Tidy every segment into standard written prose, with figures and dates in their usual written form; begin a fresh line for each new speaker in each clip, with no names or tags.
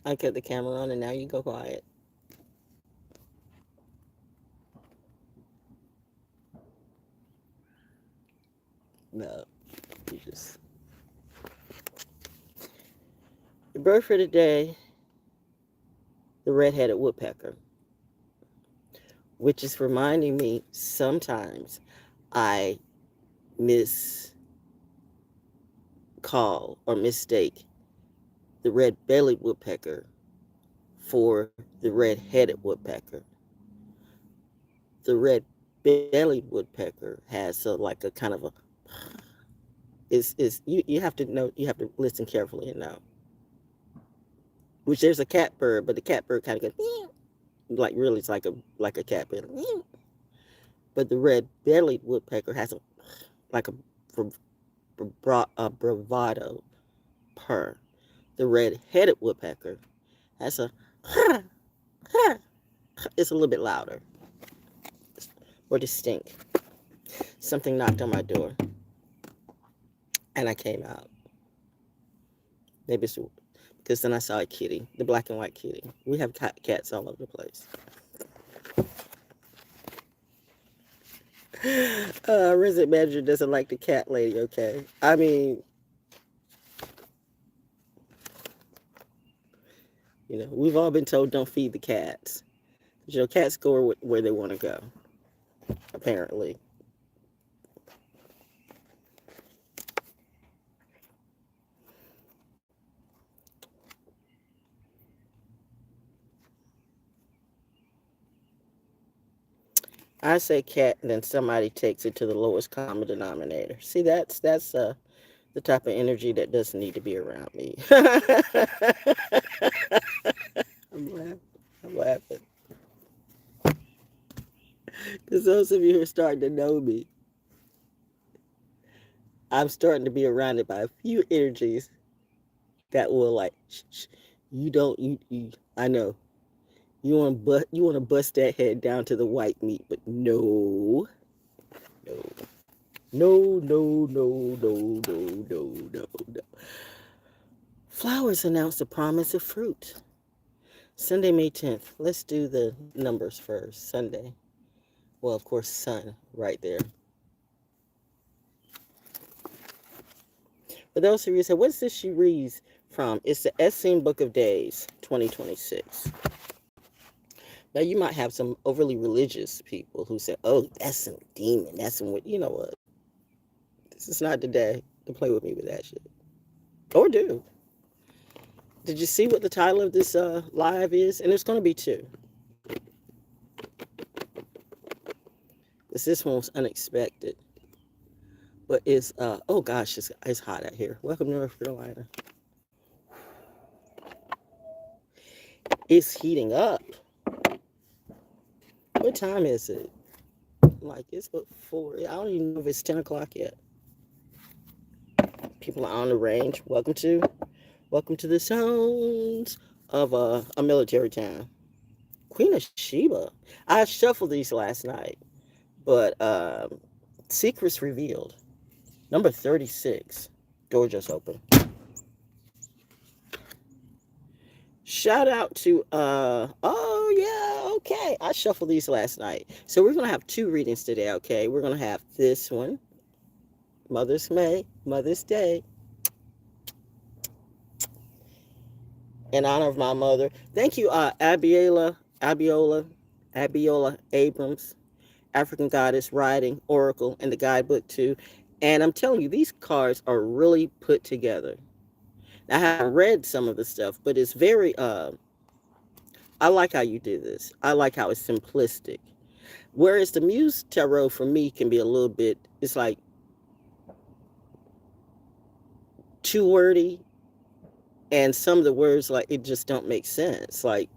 I cut the camera on and now you go quiet. No, you just. The bird for today, the red-headed woodpecker, which is reminding me sometimes I miscall or mistake the red-bellied woodpecker for the red-headed woodpecker. The red-bellied woodpecker has like a kind of a is you have to know, you have to listen carefully and know. Which there's a catbird, but the catbird kind of goes meow, like really it's like a catbird. Meow. But the red-bellied woodpecker has a like a bravado purr. The red-headed woodpecker has a it's a little bit louder, more distinct. Something knocked on my door, and I came out. Maybe it's because then I saw a kitty, the black and white kitty. We have cats all over the place. Resident manager doesn't like the cat lady, okay? I mean, we've all been told don't feed the cats. Cats go where they want to go, apparently. I say cat, and then somebody takes it to the lowest common denominator. See, that's the type of energy that doesn't need to be around me. I'm laughing. Because those of you who are starting to know me, I'm starting to be surrounded by a few energies that will like, shh, you don't, I know, you want to bust that head down to the white meat, but no, no, no, no, no, no, no, no, no, no. Flowers announce the promise of fruit. Sunday, May 10th. Let's do the numbers first. Sunday. Well, of course, sun right there. For those of you who say, what's this she reads from? It's the Essene Book of Days, 2026. Now, you might have some overly religious people who say, oh, that's some demon. That's some, you know what? This is not the day to play with me with that shit. Or do. Did you see what the title of this live is? And there's going to be two. This one was unexpected. But it's, oh gosh, it's hot out here. Welcome to North Carolina. It's heating up. What time is it? Like, it's what, 4? I don't even know if it's 10 o'clock yet. People are on the range. Welcome to the sounds of a military town. Queen of Sheba. I shuffled these last night, but secrets revealed. Number 36. Door just open. Shout out to oh yeah, okay. I shuffled these last night. So we're gonna have two readings today, okay? We're gonna have this one. Mother's Day. In honor of my mother. Thank you, Abiola Abrams, African Goddess, Writing, Oracle, and the guidebook too. And I'm telling you, these cards are really put together. I haven't read some of the stuff, but it's very, I like how you do this. I like how it's simplistic. Whereas the Muse Tarot for me can be a little bit, it's like too wordy. And some of the words, like, it just don't make sense. Like,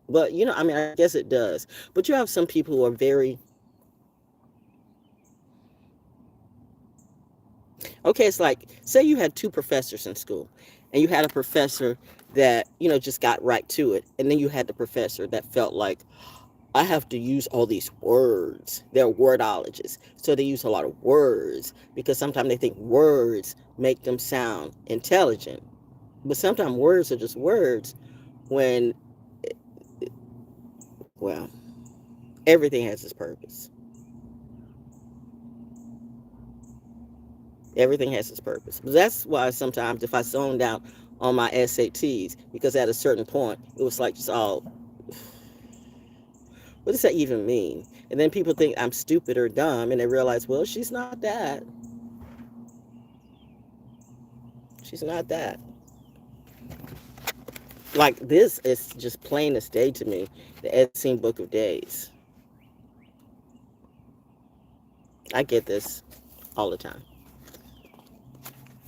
but, I mean, I guess it does. But you have some people who are very, okay, it's like, say you had two professors in school, and you had a professor that, just got right to it. And then you had the professor that felt like, I have to use all these words. They're wordologists. So they use a lot of words because sometimes they think words make them sound intelligent. But sometimes words are just words, when, well, everything has its purpose. Everything has its purpose. But that's why sometimes if I zoned out on my SATs, because at a certain point, it was like just all, what does that even mean? And then people think I'm stupid or dumb, and they realize, well, she's not that. She's not that. Like, this is just plain as day to me, the Essene Book of Days. I get this all the time.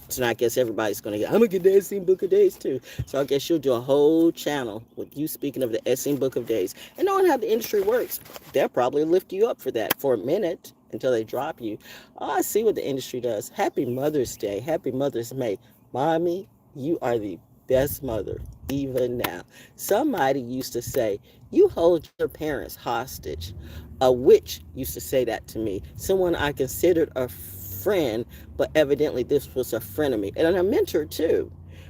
So I guess everybody's going to get, I'm going to get the Essene Book of Days too. So I guess you'll do a whole channel with you speaking of the Essene Book of Days. And knowing how the industry works, they'll probably lift you up for that for a minute until they drop you. Oh, I see what the industry does. Happy Mother's Day. Happy Mother's Day. Mommy, you are the best mother even now. Somebody used to say, you hold your parents hostage. A witch used to say that to me. Someone I considered a friend, but evidently this was a friend of me and a mentor too.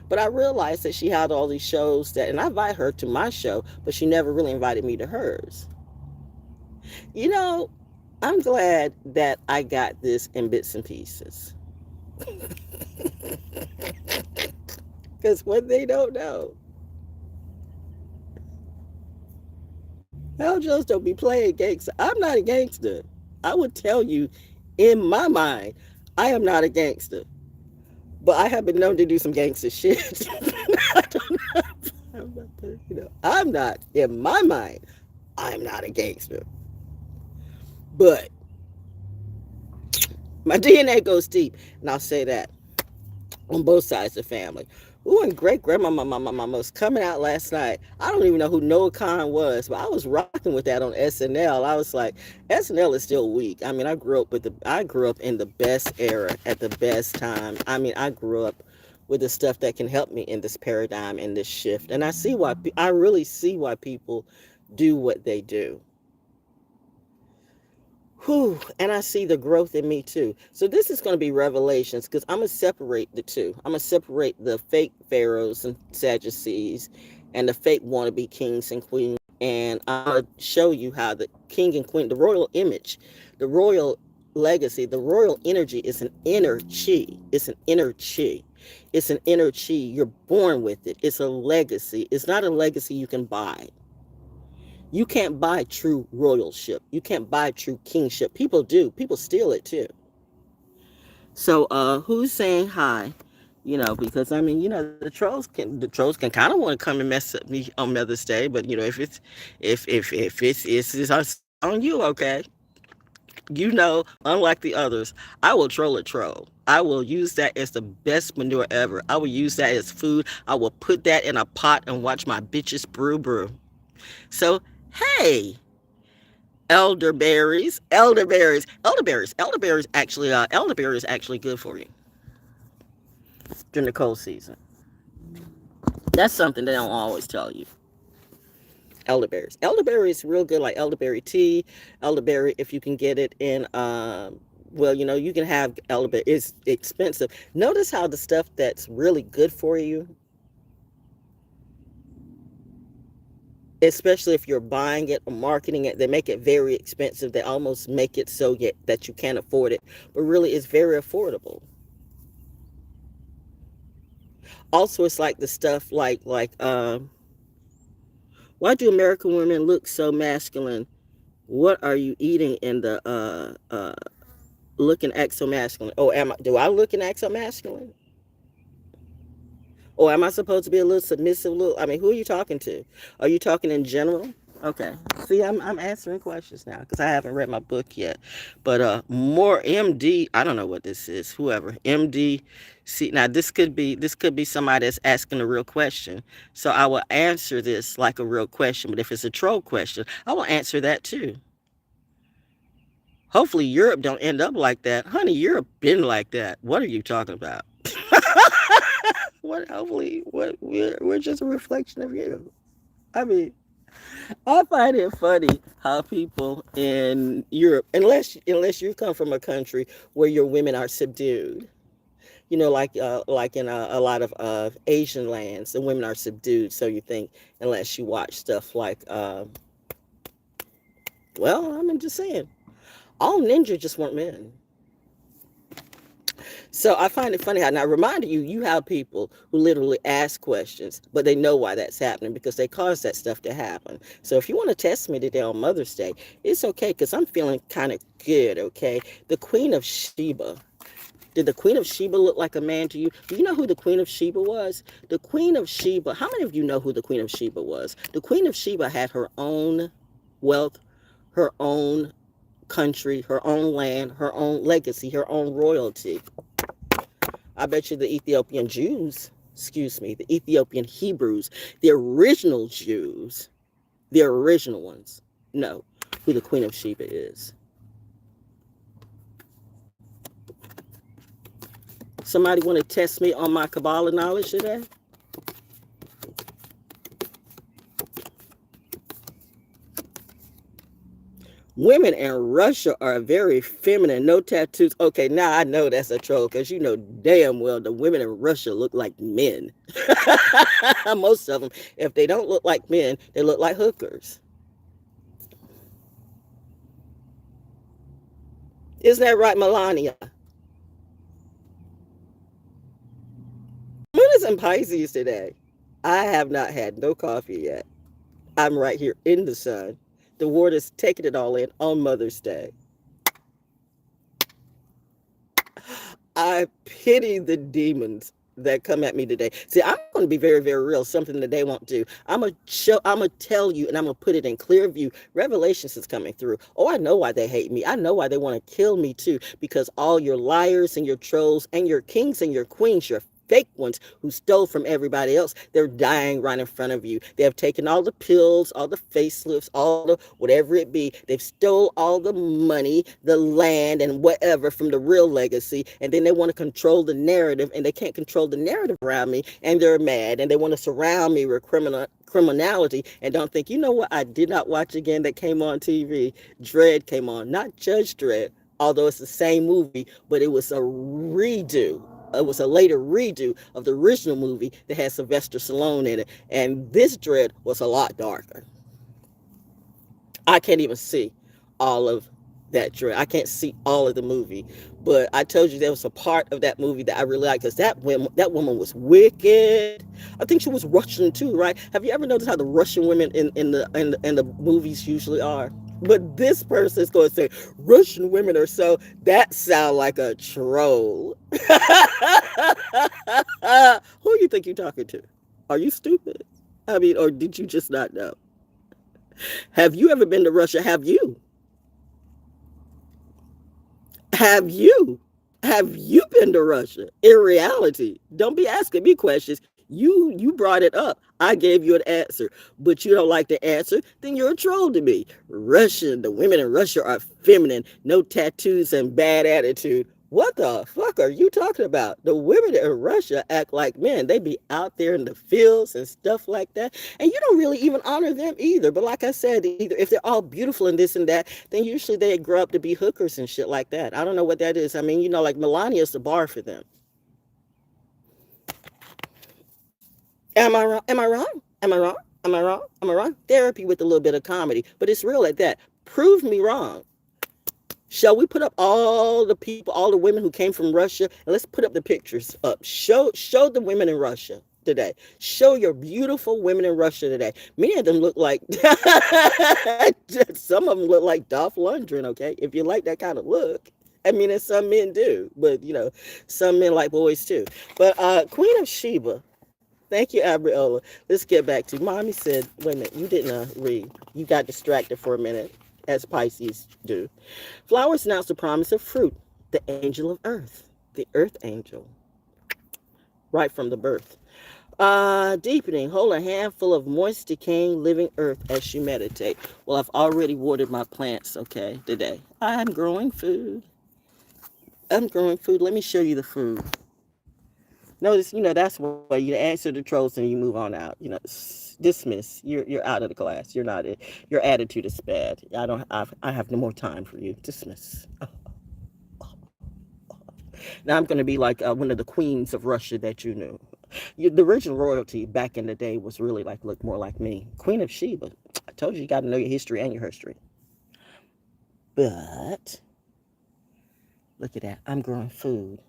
But I realized that she had all these shows that, and I invite her to my show, but she never really invited me to hers. You know, I'm glad that I got this in bits and pieces. Because what they don't know, ValJones don't be playing gangster. I'm not a gangster. I would tell you, in my mind, I am not a gangster. But I have been known to do some gangster shit. I don't know. I'm not, in my mind, I'm not a gangster. But my DNA goes deep, and I'll say that on both sides of the family. Ooh, and great grandma mama was coming out last night. I don't even know who Noah Khan was, but I was rocking with that on SNL. I was like, SNL is still weak. I mean, I grew up in the best era at the best time. I mean, I grew up with the stuff that can help me in this paradigm and this shift. And I really see why people do what they do. Whew, and I see the growth in me too. So this is going to be revelations because I'm going to separate the two. I'm going to separate the fake pharaohs and Sadducees and the fake wannabe kings and queens. And I'm going to show you how the king and queen, the royal image, the royal legacy, the royal energy is an inner chi. It's an inner chi. It's an inner chi. You're born with it. It's a legacy. It's not a legacy you can buy. You can't buy true royalship. You can't buy true kingship. People do. People steal it too. So who's saying hi? You know, because I mean, you know, the trolls can kind of want to come and mess up me on Mother's Day, but you know, if it's on you, okay. You know, unlike the others, I will troll a troll. I will use that as the best manure ever. I will use that as food. I will put that in a pot and watch my bitches brew. So, hey, elderberry is actually good for you during the cold season. That's something they don't always tell you. Elderberry is real good, like elderberry tea. Elderberry, if you can get it in, well, you know, you can have elderberry. It's expensive. Notice how the stuff that's really good for you, especially if you're buying it or marketing it, they make it very expensive. They almost make it so that you can't afford it, but really it's very affordable. Also, it's like the stuff why do American women look so masculine? What are you eating in the looking act so masculine? Oh, do I look and act so masculine? Or am I supposed to be a little submissive? I mean, who are you talking to? Are you talking in general? Okay. See, I'm answering questions now because I haven't read my book yet. But more MD, I don't know what this is. Whoever MD, see now this could be somebody that's asking a real question. So I will answer this like a real question. But if it's a troll question, I will answer that too. Hopefully Europe don't end up like that, honey. Europe been like that. What are you talking about? What? Hopefully, what we're just a reflection of you. I mean, I find it funny how people in Europe, unless you come from a country where your women are subdued, like in a lot of Asian lands, the women are subdued. So you think, unless you watch stuff like, well, I'm just saying, all ninja just weren't men. So I find it funny how, and I reminded you, you have people who literally ask questions, but they know why that's happening because they caused that stuff to happen. So if you want to test me today on Mother's Day, it's okay because I'm feeling kind of good, okay? The Queen of Sheba. Did the Queen of Sheba look like a man to you? Do you know who the Queen of Sheba was? The Queen of Sheba, how many of you know who the Queen of Sheba was? The Queen of Sheba had her own wealth, her own country, her own land, her own legacy, her own royalty. I bet you the Ethiopian Jews, excuse me, the Ethiopian Hebrews, the original Jews, the original ones, know who the Queen of Sheba is. Somebody want to test me on my Kabbalah knowledge today? Women in Russia are very feminine, no tattoos. Okay, now I know that's a troll because you know damn well the women in Russia look like men. Most of them, if they don't look like men, they look like hookers. Isn't that right, Melania? Moon is in Pisces today. I have not had no coffee yet. I'm right here in the sun. The water's taking it all in on Mother's Day. I pity the demons that come at me today. See, I'm going to be very, very real. Something that they won't do. I'm gonna show. I'm gonna tell you, and I'm gonna put it in clear view. Revelations is coming through. Oh, I know why they hate me. I know why they want to kill me too. Because all your liars and your trolls and your kings and your queens, your fake ones who stole from everybody else, they're dying right in front of you. They have taken all the pills, all the facelifts, all the whatever it be. They've stole all the money, the land, and whatever from the real legacy, and then they want to control the narrative, and they can't control the narrative around me, and they're mad, and they want to surround me with criminality, and don't think, you know what, I did not watch again that came on TV. Dredd came on, not Judge Dredd, although it's the same movie, but it was a redo. It was a later redo of the original movie that had Sylvester Stallone in it. And this Dredd was a lot darker. I can't even see all of that Dredd. I can't see all of the movie. But I told you there was a part of that movie that I really liked because that woman was wicked. I think she was Russian too, right? Have you ever noticed how the Russian women in the movies usually are? But this person is going to say Russian women are so, that sound like a troll. Who you think you're talking to? Are you stupid? I mean, or did you just not know? Have you ever been to Russia? Have you? Have you? Have you been to Russia? In reality, don't be asking me questions. You brought it up. I gave you an answer, but you don't like the answer, then you're a troll to me. Russian, the women in Russia are feminine, no tattoos and bad attitude. What the fuck are you talking about? The women in Russia act like men. They be out there in the fields and stuff like that. And you don't really even honor them either. But like I said, either if they're all beautiful and this and that, then usually they grow up to be hookers and shit like that. I don't know what that is. I mean, like Melania's the bar for them. Am I wrong? Am I wrong? Am I wrong? Am I wrong? Am I wrong? Therapy with a little bit of comedy. But it's real like that. Prove me wrong. Shall we put up all the people, all the women who came from Russia? And let's put up the pictures up. Show the women in Russia today. Show your beautiful women in Russia today. Many of them look like, some of them look like Dolph Lundgren, okay? If you like that kind of look. I mean, and some men do, but some men like boys too. But Queen of Sheba, thank you, Abriola. Let's get back to Mommy said, wait a minute, you didn't read. You got distracted for a minute, as Pisces do. Flowers announce the promise of fruit, the angel of earth, the earth angel, right from the birth. Deepening, hold a handful of moist, decaying, living earth as you meditate. Well, I've already watered my plants, okay, today. I'm growing food. I'm growing food. Let me show you the food. Notice, that's why you answer the trolls and you move on out. Dismiss. You're out of the class. You're not it. Your attitude is bad. I have no more time for you. Dismiss. Now I'm going to be like one of the queens of Russia that you knew. The original royalty back in the day was really like, look more like me. Queen of Sheba. I told you, you got to know your history and your history. But look at that. I'm growing food.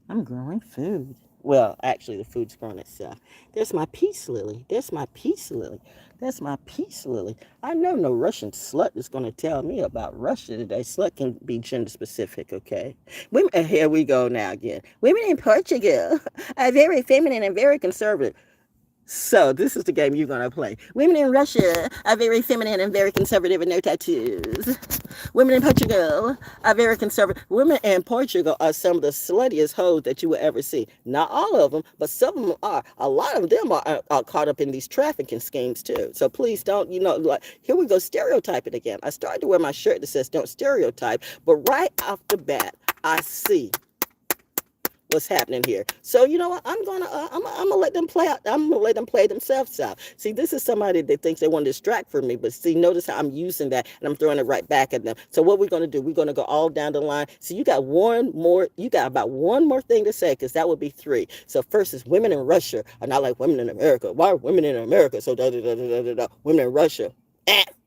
I'm growing food. Well, actually, the food's growing itself. There's my peace lily. There's my peace lily. That's my peace lily. I know no Russian slut is going to tell me about Russia today. Slut can be gender specific, okay? Women, here we go now again. Women in Portugal are very feminine and very conservative. So this is the game you're going to play. Women in Russia are very feminine and very conservative and no tattoos. Women in Portugal are very conservative. Women in Portugal are some of the sluttiest hoes that you will ever see. Not all of them, but some of them are. A lot of them are caught up in these trafficking schemes too. So please don't, like, here we go, stereotyping again. I started to wear my shirt that says don't stereotype, but right off the bat, I see what's happening here. So you know what? I'm gonna let them play out. I'm gonna let them play themselves out. See, this is somebody that thinks they want to distract from me, but see, notice how I'm using that and I'm throwing it right back at them. So what we're gonna do? We're gonna go all down the line. So you got one more. You got about one more thing to say, because that would be three. So first is women in Russia are not like women in America. Why are women in America so da da da da da da? Women in Russia.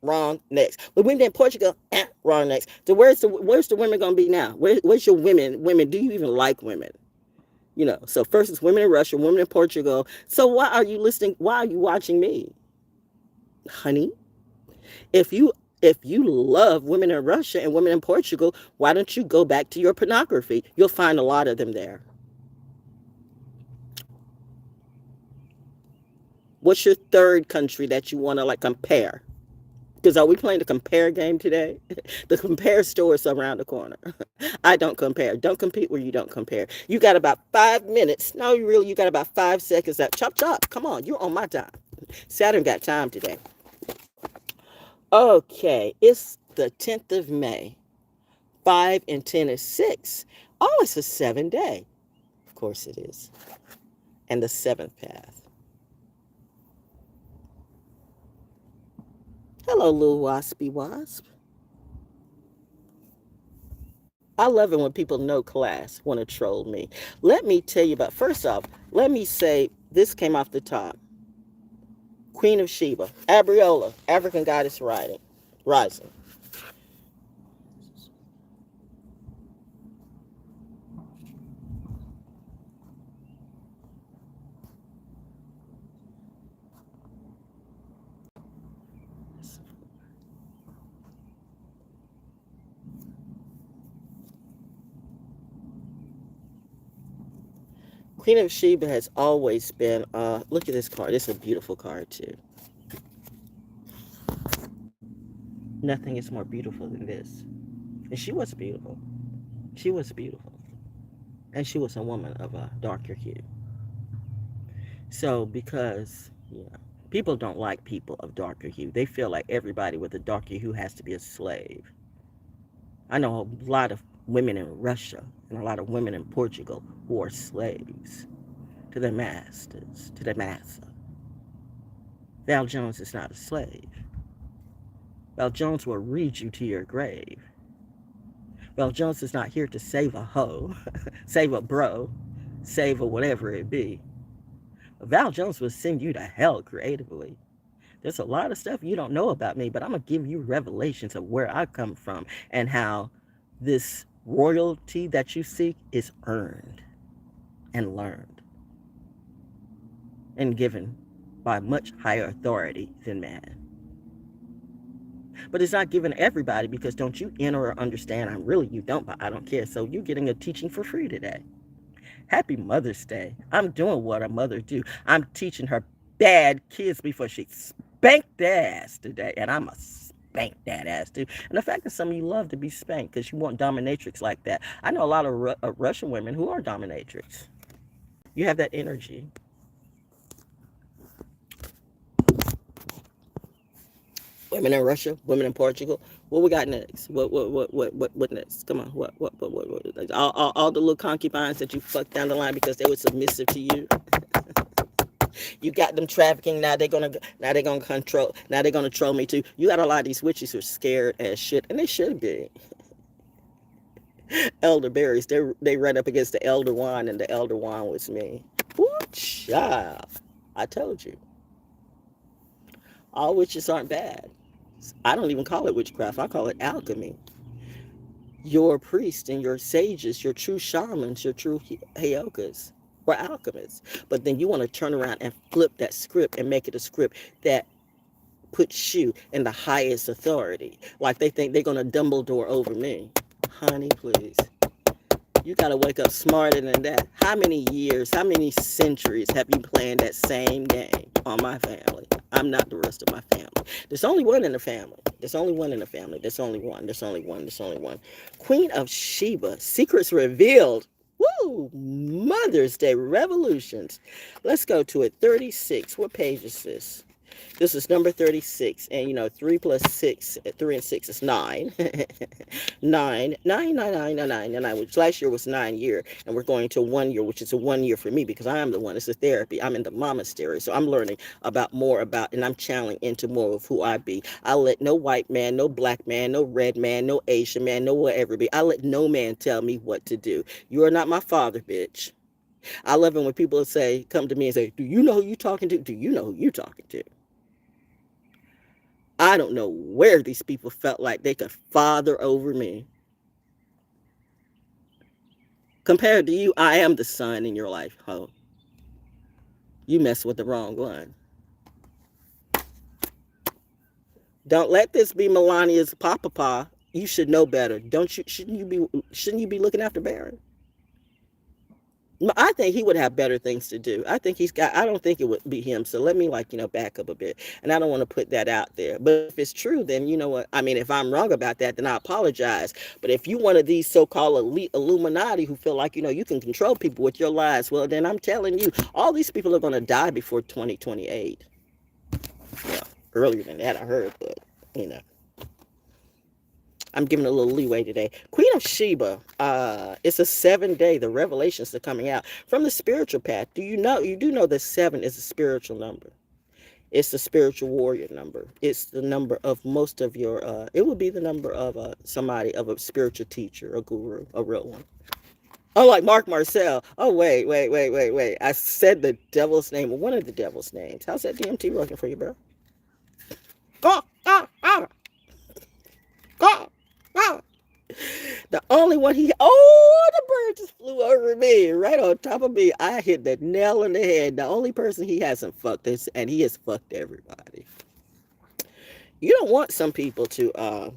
Wrong. Next. But women in Portugal, wrong. Next. So where's the women gonna be now? Where's your women? Women, do you even like women? So first it's women in Russia, women in Portugal. So why are you listening? Why are you watching me? Honey, if you love women in Russia and women in Portugal, why don't you go back to your pornography? You'll find a lot of them there. What's your third country that you want to compare? Because are we playing the compare game today? The compare store is around the corner. I don't compare. Don't compete where you don't compare. You got about 5 minutes. No, you got about 5 seconds left. Chop, chop. Come on, you're on my time. Saturn got time today. Okay, it's the 10th of May. 5 and 10 is 6. Oh, it's a 7-day. Of course it is. And the 7th path. Hello, little waspy wasp. I love it when people know class want to troll me. Let me tell you about, first off, let me say this came off the top. Queen of Sheba, Abriola, African goddess rising. Queen of Sheba has always been, look at this card. It's a beautiful card too. Nothing is more beautiful than this. And she was beautiful. She was beautiful. And she was a woman of a darker hue. So because, people don't like people of darker hue. They feel like everybody with a darker hue has to be a slave. I know a lot of women in Russia and a lot of women in Portugal who are slaves to their masters, to their master. Val Jones is not a slave. Val Jones will read you to your grave. Val Jones is not here to save a hoe, save a bro, save a whatever it be. Val Jones will send you to hell creatively. There's a lot of stuff you don't know about me, but I'm going to give you revelations of where I come from and how this royalty that you seek is earned and learned and given by much higher authority than man. But it's not given to everybody, because don't you enter or understand? You don't, but I don't care. So you're getting a teaching for free today. Happy Mother's Day. I'm doing what a mother do. I'm teaching her bad kids before she spanked their ass today. And I'm a spank that ass too. And the fact that some of you love to be spanked because you want dominatrix like that. I know a lot of Russian women who are dominatrix. You have that energy. Women in Russia, women in Portugal. What we got next? What next? Come on. What? All the little concubines that you fucked down the line because they were submissive to you. You got them trafficking. Now they're gonna control. Now they're gonna troll me too. You got a lot of these witches who are scared as shit, and they should be. Elderberries. They ran up against the elder wine, and the elder wine was me. Woo, child. I told you. All witches aren't bad. I don't even call it witchcraft. I call it alchemy. Your priests and your sages, your true shamans, your true heyokas were alchemists. But then you want to turn around and flip that script and make it a script that puts you in the highest authority. Like they think they're going to Dumbledore over me. Honey, please. You got to wake up smarter than that. How many years, how many centuries have you playing that same game on my family? I'm not the rest of my family. There's only one in the family. There's only one in the family. There's only one. There's only one. There's only one. Queen of Sheba. Secrets revealed. Woo! Mother's Day revolutions. Let's go to it. 36. What page is this? This is number 36, and 3 plus 6, 3 and 6 is 9. 9, 9, 9, 9, 9, 9, 9, which last year was 9 year, and we're going to 1 year, which is a 1 year for me because I am the one. It's a therapy. I'm in the monastery, so I'm learning more about, and I'm channeling into more of who I be. I let no white man, no black man, no red man, no Asian man, no whatever be. I let no man tell me what to do. You are not my father, bitch. I love it when people come to me and say, do you know who you talking to? Do you know who you talking to? I don't know where these people felt like they could father over me. Compared to you, I am the son in your life, ho. You mess with the wrong one. Don't let this be Melania's papa. You should know better. Shouldn't you be looking after Baron? I think he would have better things to do. I don't think it would be him. So let me back up a bit. And I don't want to put that out there. But if it's true, then you know what? I mean, if I'm wrong about that, then I apologize. But if you one of these so-called elite Illuminati who feel like, you can control people with your lies, well, then I'm telling you, all these people are going to die before 2028. Well, earlier than that, I heard, but, I'm giving a little leeway today. Queen of Sheba. It's a 7-day. The revelations are coming out from the spiritual path. You do know that 7 is a spiritual number. It's the spiritual warrior number. It's the number of most of your. It would be the number of a spiritual teacher, a guru, a real one. Oh, like Mark Marcel. Oh, wait. I said the devil's name, one of the devil's names. How's that DMT working for you, bro? Go. The only one the bird just flew over me, right on top of me. I hit the nail on the head. The only person he hasn't fucked is, and he has fucked everybody. You don't want some people to,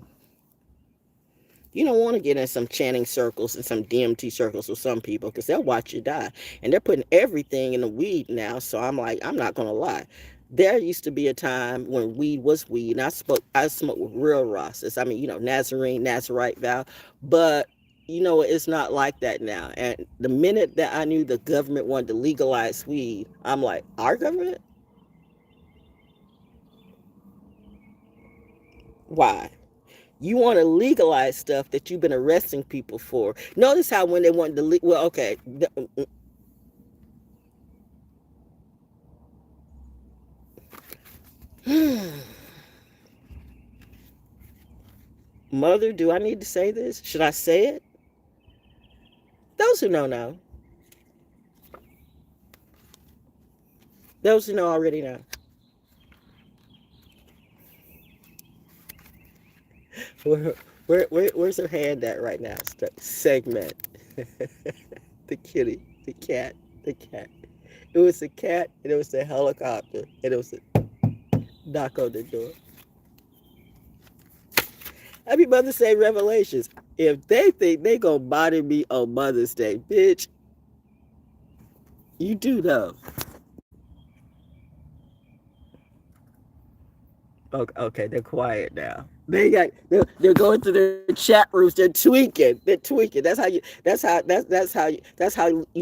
you don't want to get in some chanting circles and some DMT circles with some people because they'll watch you die. And they're putting everything in the weed now. So I'm not going to lie. There used to be a time when weed was weed, and I smoked with real Rosses. I mean, Nazarene, Nazarite vow, but it's not like that now. And the minute that I knew the government wanted to legalize weed, I'm like, our government? Why? You want to legalize stuff that you've been arresting people for. Notice how when they wanted to well, okay. Mother, do I need to say this? Should I say it? Those who know. Those who know already know. Where's her hand at right now? Segment. The kitty, the cat. It was a cat, and it was a helicopter, and it was a knock on the door. Happy Mother's Day revelations. If they think they gonna bother me on Mother's Day, bitch, you do know. Okay, they're quiet now. They're going to their chat rooms. They're tweaking. That's how you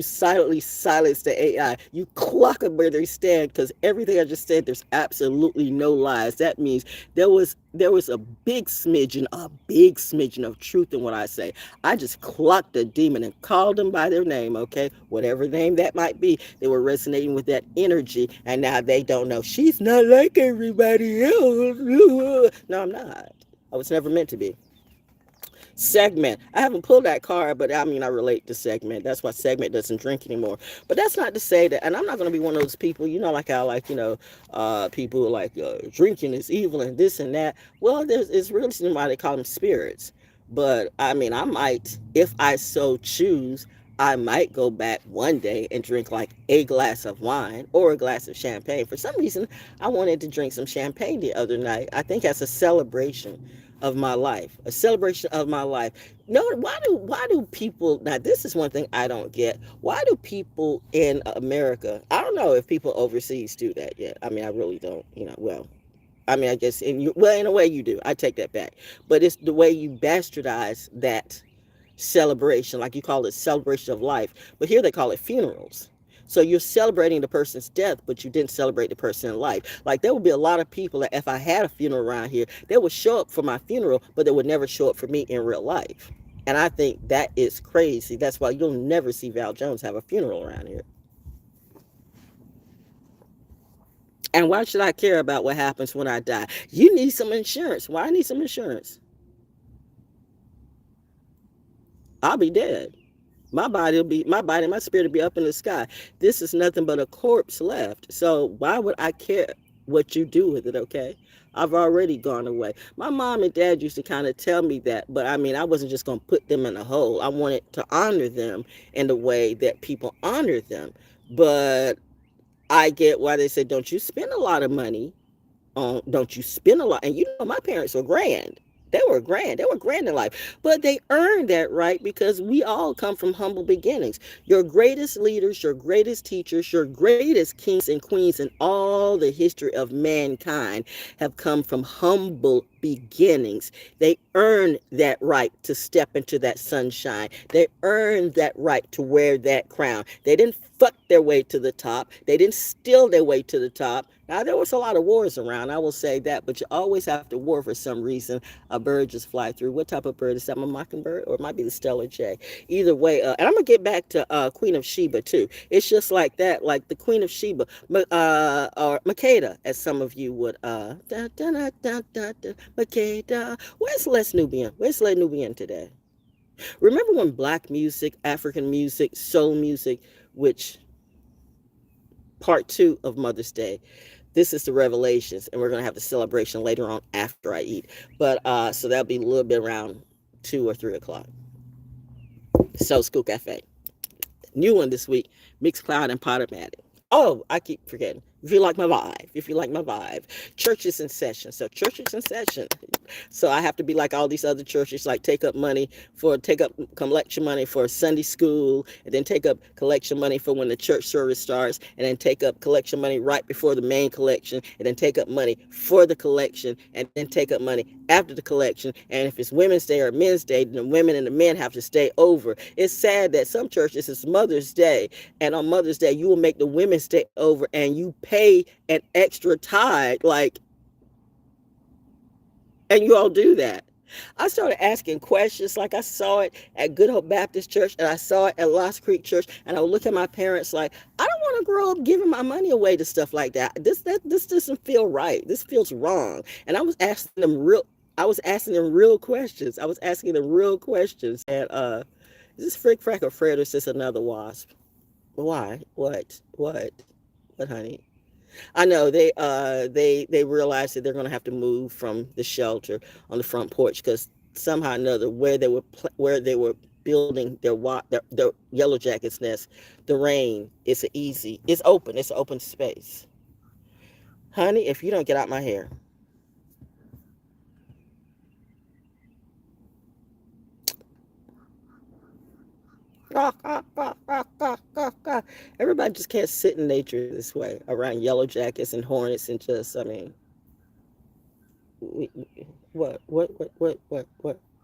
silently silence the AI. You clock them where they stand because everything I just said, there's absolutely no lies. That means there was a big smidgen of truth in what I say. I just clocked the demon and called them by their name, okay? Whatever name that might be, they were resonating with that energy, and now they don't know. She's not like everybody else. No, I'm not. I was never meant to be. Segment. I haven't pulled that card, but I mean, I relate to Segment. That's why Segment doesn't drink anymore. But that's not to say that, and I'm not going to be one of those people, like how, people like drinking is evil and this and that. Well, it's really why they call them spirits. But I mean, I might, if I so choose, I might go back one day and drink like a glass of wine or a glass of champagne. For some reason, I wanted to drink some champagne the other night. I think that's a celebration of my life, a celebration of my life. No, why do people, now this is one thing I don't get. Why do people in America, I don't know if people overseas do that yet. I mean, I really don't, well, I mean, I guess in a way you do. I take that back. But it's the way you bastardize that celebration, like you call it celebration of life, but here they call it funerals. So you're celebrating the person's death, but you didn't celebrate the person in life. Like there would be a lot of people that if I had a funeral around here, they would show up for my funeral, but they would never show up for me in real life. And I think that is crazy. That's why you'll never see Val Jones have a funeral around here. And why should I care about what happens when I die? You need some insurance. Why I need some insurance? I'll be dead. My spirit will be up in the sky. This is nothing but a corpse left. So why would I care what you do with it, okay? I've already gone away. My mom and dad used to kind of tell me that, but I mean, I wasn't just going to put them in a hole. I wanted to honor them in the way that people honor them. But I get why they say, don't you spend a lot of money don't you spend a lot. And my parents were grand. They were grand. They were grand in life. But they earned that right because we all come from humble beginnings. Your greatest leaders, your greatest teachers, your greatest kings and queens in all the history of mankind have come from humble beginnings. They earned that right to step into that sunshine. They earned that right to wear that crown. They didn't fuck their way to the top. They didn't steal their way to the top. Now, there was a lot of wars around, I will say that, but you always have to war for some reason. A bird just fly through. What type of bird is that? A mockingbird? Or it might be the stellar jay. Either way, and I'm going to get back to Queen of Sheba, too. It's just like that, like the Queen of Sheba, or Makeda, as some of you would, Makeda. Where's Les Nubian? Where's Les Nubian today? Remember when black music, African music, soul music, which part 2 of Mother's Day. This is the revelations, and we're going to have the celebration later on after I eat. But so that'll be a little bit around 2 or 3 o'clock. So School Cafe. New one this week, Mixcloud and Podomatic. Oh, I keep forgetting. If you like my vibe, church is in session. So church is in session. So I have to be like all these other churches, like take up collection money for Sunday school, and then take up collection money for when the church service starts, and then take up collection money right before the main collection, and then take up money for the collection, and then take up money after the collection. And if it's Women's Day or Men's Day, then the women and the men have to stay over. It's sad that some churches, it's Mother's Day, and on Mother's Day, you will make the women stay over, and you pay an extra tithe, and you all do that. I started asking questions, like I saw it at Good Hope Baptist Church, and I saw it at Lost Creek Church, and I would look at my parents like, I don't want to grow up giving my money away to stuff like that. This doesn't feel right. This feels wrong. And I was asking them real questions. And is this Frick Frack or Fred, or is this another wasp? Why? What, honey? I know they realized that they're going to have to move from the shelter on the front porch because somehow or another where they were building their yellow jackets nest, the rain it's open, it's an open space. Honey, if you don't get out my hair. Everybody just can't sit in nature this way around yellow jackets and hornets and just, I mean, what?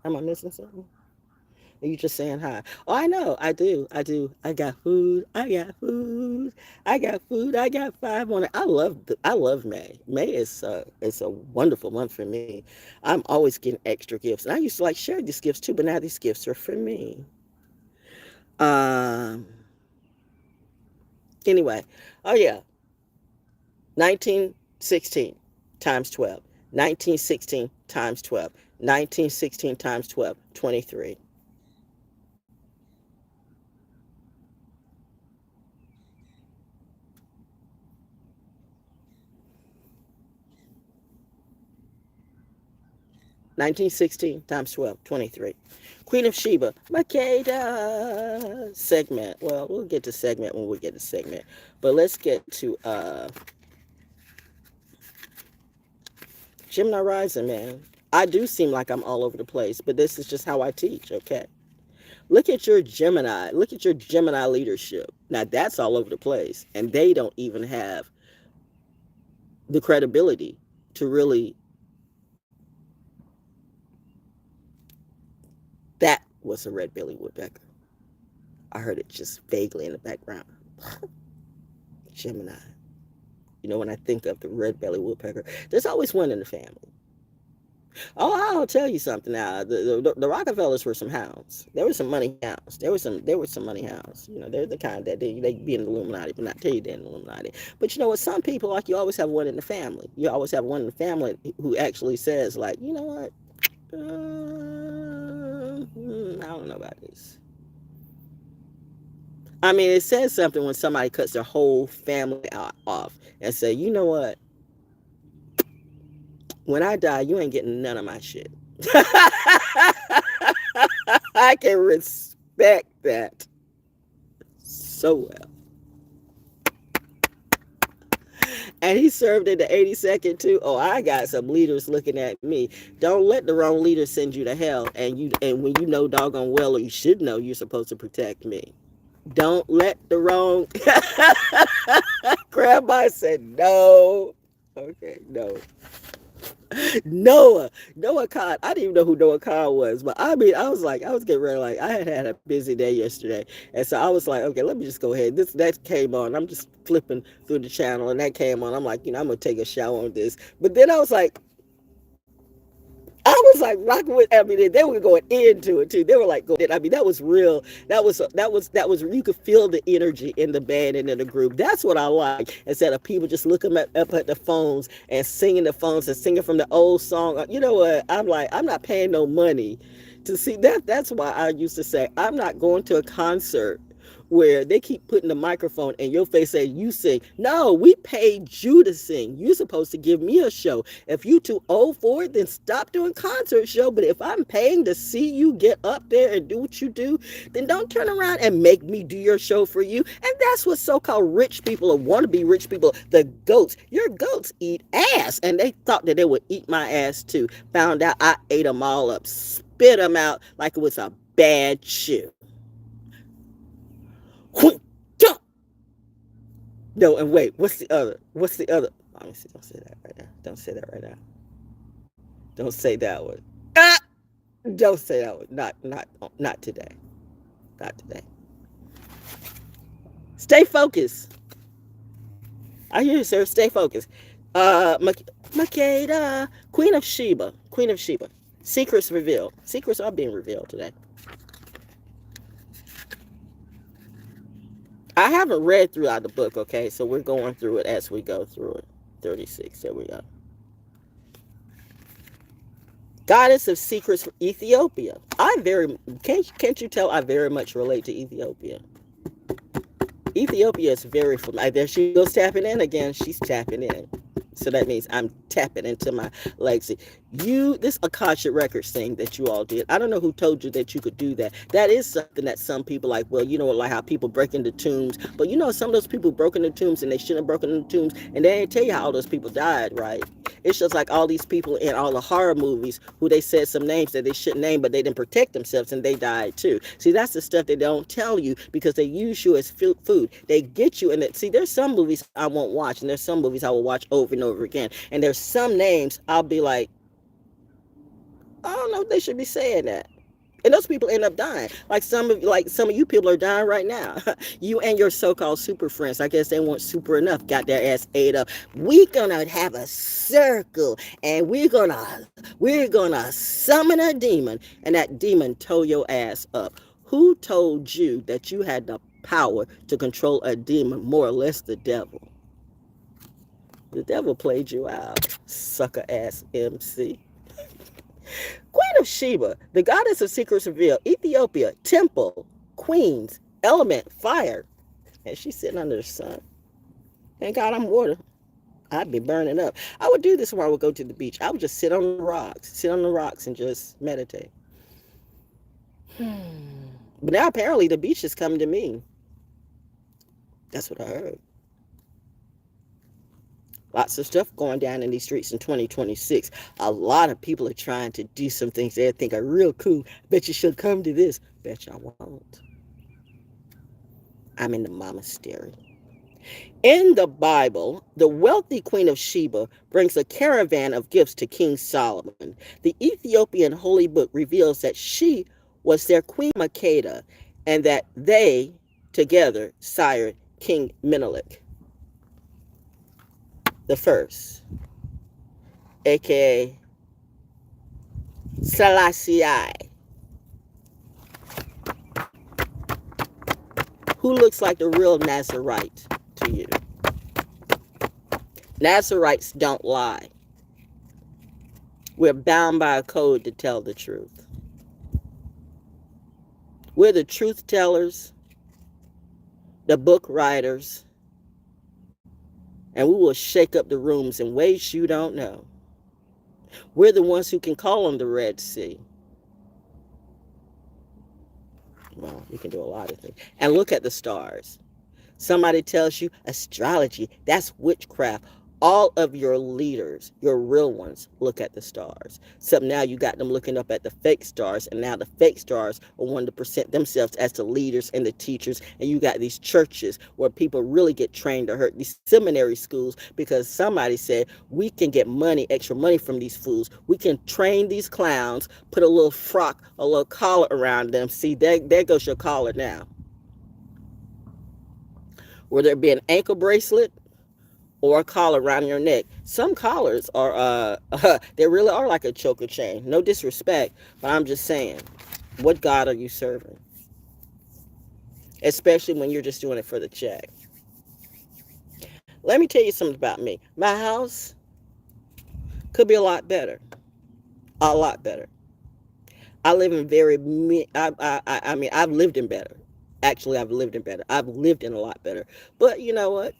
Am I missing something? Are you just saying hi? Oh, I know. I do. I got food. I got 5 on it. I love May. May is it's a wonderful month for me. I'm always getting extra gifts. And I used to like share these gifts too, but now these gifts are for me. Anyway, oh yeah, 1916 times 12, 1916 times 12, 1916 times 12, 23. (1916 times 12, 23). Queen of Sheba, Makeda. Segment. Well, we'll get to segment when we get to segment. But let's get to Gemini rising, man. I do seem like I'm all over the place, but this is just how I teach, okay? Look at your Gemini. Look at your Gemini leadership. Now that's all over the place. And they don't even have the credibility to really. That was a red-bellied woodpecker. I heard it just vaguely in the background. Gemini. You know, when I think of the red-bellied woodpecker, there's always one in the family. Oh, I'll tell you something now. The Rockefellers were some hounds. There were some money hounds. There were some money hounds. You know, they're the kind that they be in the Illuminati, but not tell you they're in the Illuminati. But you know what? Some people, like, you always have one in the family. You always have one in the family who actually says, like, you know what? I don't know about this. I mean, it says something when somebody cuts their whole family off and say, you know what? When I die, you ain't getting none of my shit. I can respect that so well. And he served in the 82nd too. Oh, I got some leaders looking at me. Don't let the wrong leader send you to hell. And when you know doggone well, or you should know, you're supposed to protect me. Don't let the wrong. Grandma said no. Okay, no. Noah Khan. I didn't even know who Noah Khan was, but I mean, I was getting ready. Like, I had a busy day yesterday, and so I was like, okay, let me just go ahead. That came on. I'm just flipping through the channel, and that came on. I'm like, I'm gonna take a shower on this. But then I was like, rocking with. I mean, they were going into it too. They were like, going. I mean, that was real. That was. You could feel the energy in the band and in the group. That's what I like. Instead of people just looking up at the phones and singing the phones and singing from the old song. You know what? I'm like, I'm not paying no money to see that. That's why I used to say, I'm not going to a concert where they keep putting the microphone in your face saying, you sing. No, we paid you to sing. You're supposed to give me a show. If you too old for it, then stop doing concert show. But if I'm paying to see you get up there and do what you do, then don't turn around and make me do your show for you. And that's what so-called rich people or wannabe rich people, the goats, your goats eat ass. And they thought that they would eat my ass too. Found out I ate them all up, spit them out like it was a bad chew. No, and wait, what's the other? Let me see. Don't say that right now. Don't say that right now. Don't say that one. Ah! Don't say that one. Not today. Not today. Stay focused. I hear you, sir. Stay focused. Makeda, Queen of Sheba. Queen of Sheba. Secrets revealed. Secrets are being revealed today. I haven't read throughout the book, okay? So we're going through it as we go through it. 36, there we go. Goddess of Secrets for Ethiopia. Can't you tell I very much relate to Ethiopia? Ethiopia is very familiar. There she goes tapping in again. She's tapping in. So that means I'm tapping into my legacy. This Akasha Records thing that you all did, I don't know who told you that you could do that. That is something that some people like, well, you know, like how people break into tombs. But you know, some of those people broke into tombs and they shouldn't have broken into tombs. And they didn't tell you how all those people died, right? It's just like all these people in all the horror movies who they said some names that they shouldn't name, but they didn't protect themselves and they died too. See, that's the stuff they don't tell you because they use you as food. They get you, and see, there's some movies I won't watch, and there's some movies I will watch over and over again. And there's some names I'll be like, I don't know if they should be saying that. And those people end up dying. Like some of you people are dying right now. You and your so-called super friends. I guess they weren't super enough. Got their ass ate up. We're gonna have a circle, and we're gonna summon a demon, and that demon tore your ass up. Who told you that you had the power to control a demon? More or less, the devil. The devil played you out, sucker ass MC. Queen of Sheba, the goddess of secrets revealed, Ethiopia, temple, queens, element, fire. And she's sitting under the sun. And God, I'm water. I'd be burning up. I would do this when I would go to the beach. I would just sit on the rocks and just meditate. But now apparently the beach is coming to me. That's what I heard. Lots of stuff going down in these streets in 2026. A lot of people are trying to do some things they think are real cool. Bet you should come to this. Bet you I won't. I'm in the monastery. In the Bible, the wealthy Queen of Sheba brings a caravan of gifts to King Solomon. The Ethiopian Holy Book reveals that she was their Queen Makeda and that they together sired King Menelik the first, aka Selassie, who looks like the real Nazarite to you. Nazarites don't lie. We're bound by a code to tell the truth. We're the truth tellers, the book writers, and we will shake up the rooms in ways you don't know. We're the ones who can call on the Red Sea. Well, we can do a lot of things. And look at the stars. Somebody tells you astrology, that's witchcraft. All of your leaders, your real ones, look at the stars. So now you got them looking up at the fake stars, and now the fake stars are wanting to present themselves as the leaders and the teachers, and you got these churches where people really get trained to hurt, these seminary schools, because somebody said, we can get money, extra money from these fools. We can train these clowns, put a little frock, a little collar around them. See, there goes your collar now. Will there be an ankle bracelet or a collar around your neck? Some collars are, they really are like a choker chain. No disrespect, but I'm just saying, what God are you serving? Especially when you're just doing it for the check. Let me tell you something about me. My house could be a lot better. A lot better. I live in I've lived in better. Actually, I've lived in better. I've lived in a lot better. But you know what?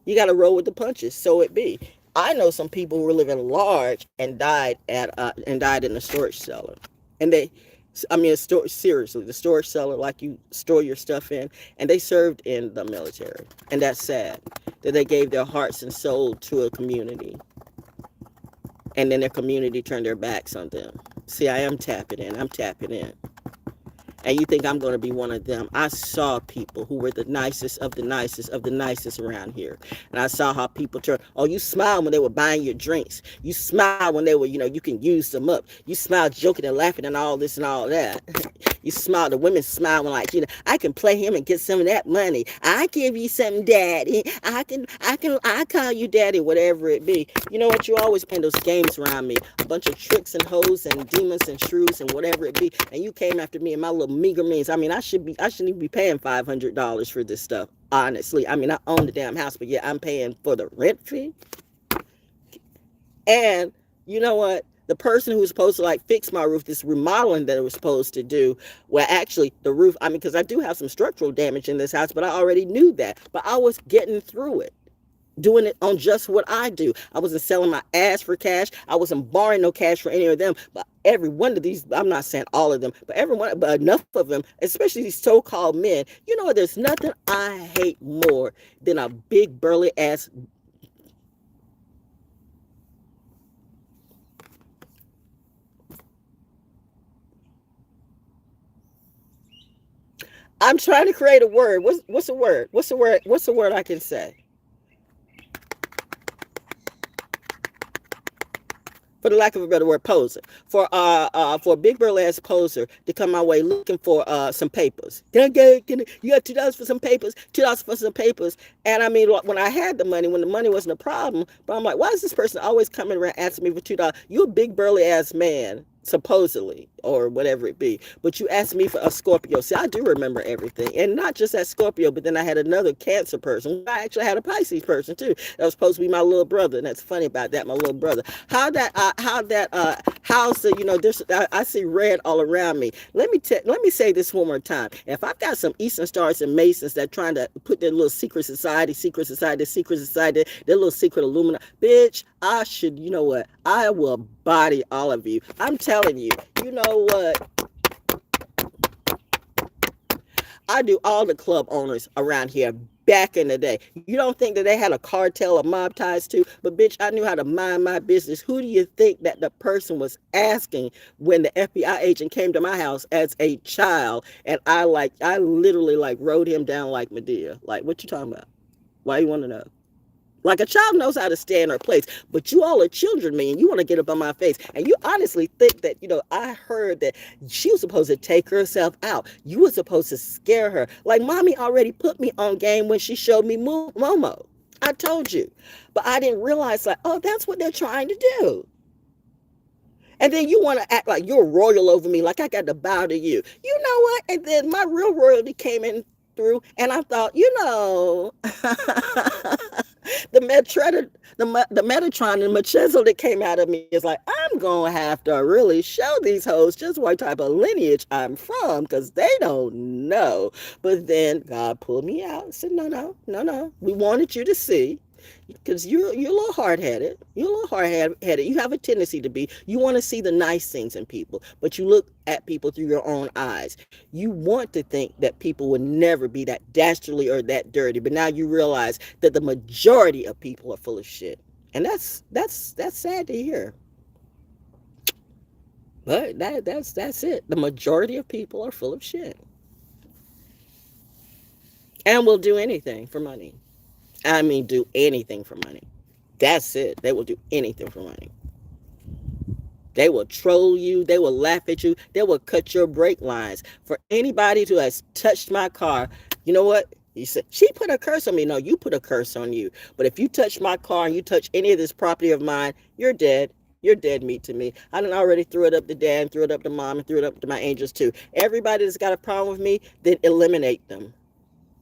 You got to roll with the punches. So it be. I know some people who were living large and died in a storage cellar. And seriously, the storage cellar, like you store your stuff in, and they served in the military. And that's sad that they gave their hearts and soul to a community. And then their community turned their backs on them. See, I am tapping in. I'm tapping in. And you think I'm going to be one of them. I saw people who were the nicest of the nicest of the nicest around here. And I saw how people turn. Oh, you smiled when they were buying your drinks. You smiled when they were, you can use them up. You smiled joking and laughing and all this and all that. You smiled. The women smiled when like, I can play him and get some of that money. I give you some daddy. I call you daddy, whatever it be. You know what? You always playing those games around me. A bunch of tricks and hoes and demons and shrews and whatever it be. And you came after me and my little meager means. I mean, I shouldn't even be paying $500 for this stuff. Honestly, I mean, I own the damn house, but yeah, I'm paying for the rent fee. And you know what? The person who was supposed to like fix my roof, this remodeling that it was supposed to do, well, actually the roof, I mean, because I do have some structural damage in this house, but I already knew that. But I was getting through it, doing it on just what I do. I wasn't selling my ass for cash. I wasn't borrowing no cash for any of them. But every one of these, I'm not saying all of them, but but enough of them, especially these so-called men, you know what? There's nothing I hate more than a big burly ass. I'm trying to create a word. What's a word? What's a word? What's a word I can say? For the lack of a better word, poser. For a big burly ass poser to come my way looking for some papers. You got $2 for some papers? $2 for some papers. And I mean, when I had the money, when the money wasn't a problem, but I'm like, why is this person always coming around asking me for $2? You a big burly ass man. supposedly, or whatever it be. But you asked me for a Scorpio. See, I do remember everything, and not just that Scorpio, but then I had another Cancer person. I actually had a Pisces person too. That was supposed to be my little brother, and that's funny about that, my little brother. How's the, there's, I see red all around me. Let me say this one more time. If I've got some Eastern Stars and Masons that trying to put their little secret society, their little secret Illumina, bitch, I should, you know what? I will body all of you. I'm telling you, you know what? I do all the club owners around here back in the day. You don't think that they had a cartel of mob ties too? But bitch, I knew how to mind my business. Who do you think that the person was asking when the FBI agent came to my house as a child? And I literally wrote him down like Medea. Like, what you talking about? Why you want to know? Like, a child knows how to stay in her place, but you all are children, man. You want to get up on my face. And you honestly think that, I heard that she was supposed to take herself out. You were supposed to scare her. Like, mommy already put me on game when she showed me Momo. I told you. But I didn't realize, oh, that's what they're trying to do. And then you want to act like you're royal over me, like I got to bow to you. You know what? And then my real royalty came in through, and I thought, the Metatron and Machizel that came out of me is like, I'm going to have to really show these hoes just what type of lineage I'm from, because they don't know. But then God pulled me out and said, no. We wanted you to see, because you're a little hard-headed. You're a little hard-headed. You have a tendency to be. You want to see the nice things in people, but you look at people through your own eyes. You want to think that people would never be that dastardly or that dirty, but now you realize that the majority of people are full of shit, and that's sad to hear. But that's it. The majority of people are full of shit, and will do anything for money. I mean, do anything for money. That's it. They will do anything for money. They will troll you. They will laugh at you. They will cut your brake lines. For anybody who has touched my car, you know what? You said, she put a curse on me. No, you put a curse on you. But if you touch my car and you touch any of this property of mine, you're dead. You're dead meat to me. I done already threw it up to dad and threw it up to mom and threw it up to my angels too. Everybody that's got a problem with me, then eliminate them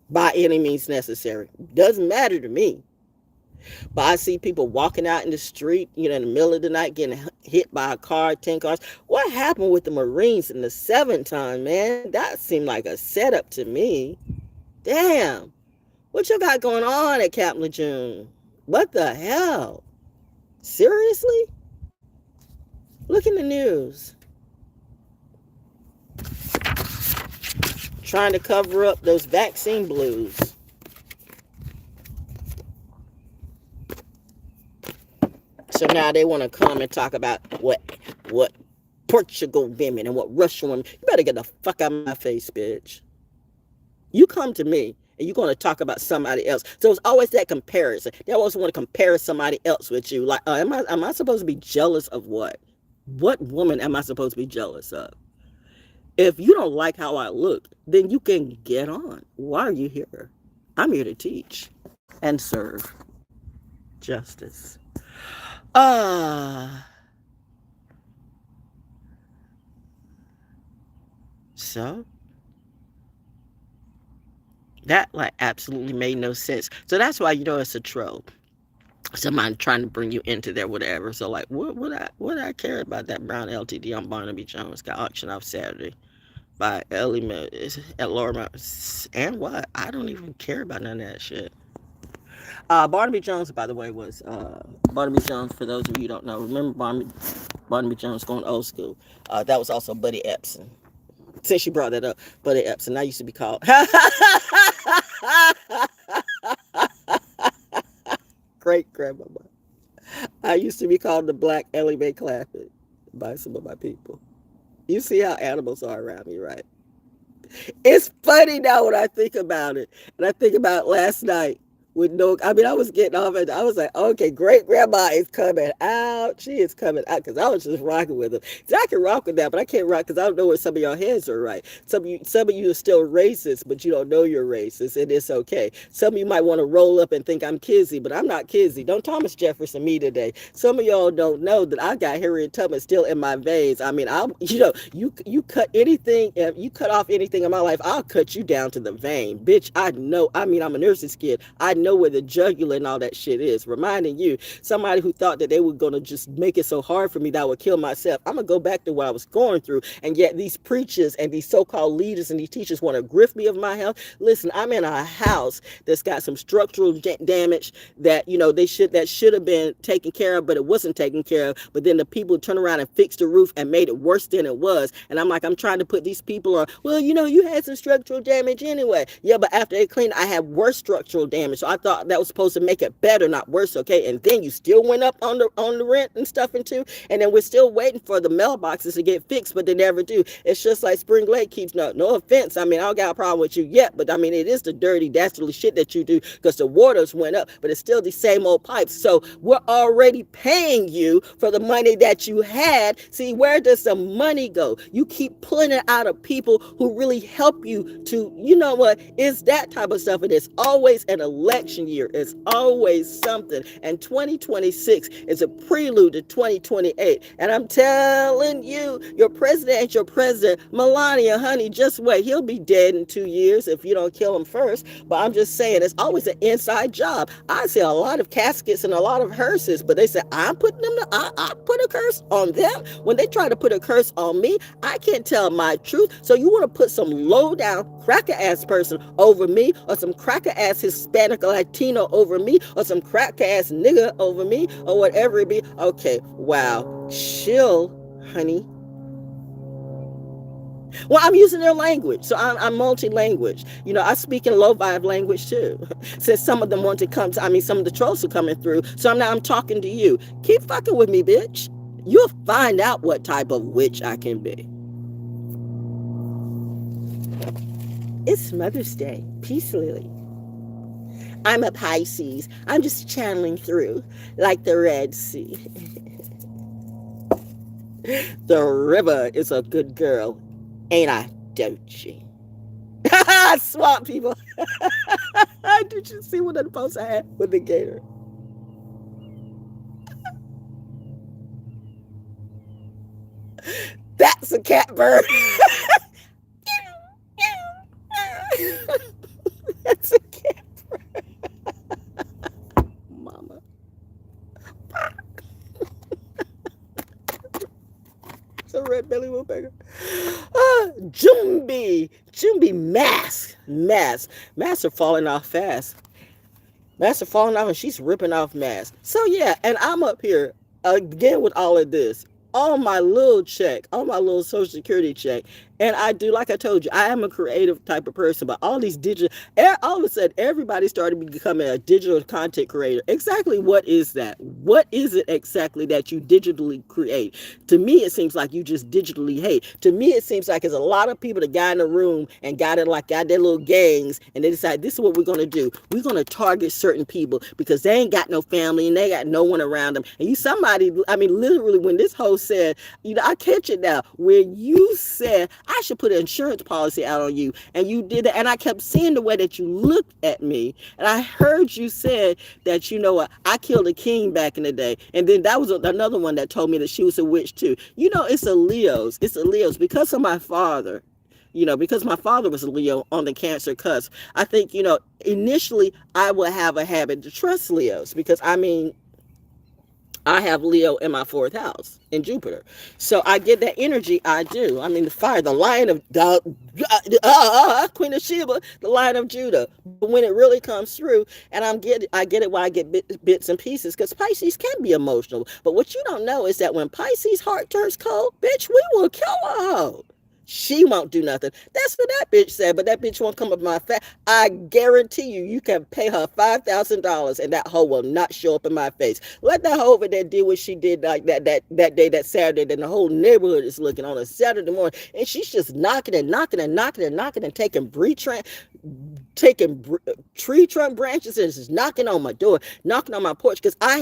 by any means necessary. Doesn't matter to me. But I see people walking out in the street, in the middle of the night, getting hit by a car, 10 cars. What happened with the Marines in the 7th time, man? That seemed like a setup to me. Damn. What you got going on at Camp Lejeune? What the hell? Seriously? Look in the news. Trying to cover up those vaccine blues. So now they want to come and talk about what Portugal women and what Russian women. You better get the fuck out of my face, bitch. You come to me and you're going to talk about somebody else. So it's always that comparison. They always want to compare somebody else with you. Like, am I supposed to be jealous of what? What woman am I supposed to be jealous of? If you don't like how I look, then you can get on. Why are you here? I'm here to teach and serve justice. So that absolutely made no sense. So that's why it's a trope. Somebody trying to bring you into there, whatever. So what I care about that brown LTD on Barnaby Jones got auctioned off Saturday by Ellie at Laura, and what? I don't even care about none of that shit. Barnaby Jones, by the way, was Barnaby Jones. For those of you who don't know, remember Barnaby Jones going old school. That was also Buddy Epson. Since you brought that up, Buddy Epson, I used to be called great grandmama. I used to be called the Black Ellie Mae Clafford by some of my people. You see how animals are around me, right? It's funny now when I think about it, and I think about last night. with no, I mean, I was getting off and I was like, okay, great grandma is coming out. She is coming out because I was just rocking with them. See, I can rock with that, but I can't rock because I don't know where some of your heads are right. Some of you are still racist, but you don't know you're racist, and it's okay. Some of you might want to roll up and think I'm Kizzy, but I'm not Kizzy. Don't Thomas Jefferson me today. Some of y'all don't know that I got Harriet Tubman still in my veins. I mean, you cut anything, if you cut off anything in my life, I'll cut you down to the vein. Bitch, I know. I mean, I'm a nurse's kid. I know where the jugular and all that shit is. Reminding you, somebody who thought that they were going to just make it so hard for me that I would kill myself. I'm going to go back to what I was going through. And yet these preachers and these so-called leaders and these teachers want to grift me of my health. Listen, I'm in a house that's got some structural damage that, that should have been taken care of, but it wasn't taken care of. But then the people turn around and fix the roof and made it worse than it was. And I'm like, I'm trying to put these people on, well, you had some structural damage anyway. Yeah, but after they cleaned, I had worse structural damage. So I thought that was supposed to make it better, not worse, okay? And then you still went up on the rent and stuff and too. And then we're still waiting for the mailboxes to get fixed, but they never do. It's just like Spring Lake keeps, no offense. I mean, I don't got a problem with you yet, but I mean, it is the dirty, dastardly shit that you do because the waters went up, but it's still the same old pipes. So we're already paying you for the money that you had. See, where does the money go? You keep pulling it out of people who really help you to, it's that type of stuff. And it's always an election year. It's always something. And 2026 is a prelude to 2028. And I'm telling you, your president ain't your president. Melania, honey, just wait. He'll be dead in 2 years if you don't kill him first. But I'm just saying, it's always an inside job. I see a lot of caskets and a lot of hearses, but they say, I'm putting them, I put a curse on them. When they try to put a curse on me, I can't tell my truth. So you want to put some low down cracker ass person over me, or some cracker ass Hispanic or Latino over me, or some cracker ass nigga over me, or whatever it be. Okay, wow, chill, honey. Well, I'm using their language, so I'm multi-language. I speak in low vibe language too. Since some of them want to come to, some of the trolls are coming through, so I'm talking to you. Keep fucking with me, bitch. You'll find out what type of witch I can be. It's Mother's Day. Peace, Lily. I'm a Pisces. I'm just channeling through like the Red Sea. The river is a good girl. Ain't I, Dochi? Swamp people. Did you see what the post I had with the gator? That's a catbird. That's a catbird. Mama. It's a red belly woodpecker. Jumbi, masks are falling off fast. Masks are falling off and she's ripping off masks. So yeah, and I'm up here again with all of this on my little check, on my little Social Security check. And I do, like I told you, I am a creative type of person, but all these all of a sudden, everybody started becoming a digital content creator. Exactly what is that? What is it exactly that you digitally create? To me, it seems like you just digitally hate. To me, it seems like there's a lot of people that got in a room and got their little gangs, and they decide, this is what we're going to do. We're going to target certain people because they ain't got no family and they got no one around them. And literally, when this host said, I catch it now, where you said, I should put an insurance policy out on you. And you did that. And I kept seeing the way that you looked at me. And I heard you said that, I killed a king back in the day. And then that was another one that told me that she was a witch too. It's a Leo's. It's a Leo's because of my father. Because my father was a Leo on the Cancer cusp. I think, initially I will have a habit to trust Leos because I have Leo in my 4th house in Jupiter. So I get that energy. I do. The fire, the lion of Queen of Sheba, the Lion of Judah. But when it really comes through, and I get it why I get bits and pieces, because Pisces can be emotional. But what you don't know is that when Pisces heart turns cold, bitch, we will kill a hoe. She won't do nothing. That's what that bitch said, but that bitch won't come up my face. I guarantee you can pay her $5,000 and that hoe will not show up in my face. Let that hoe over there do what she did like that day, that Saturday. Then the whole neighborhood is looking on a Saturday morning, and she's just knocking and knocking and knocking and knocking and taking tree trunk branches and just knocking on my door, knocking on my porch. Because I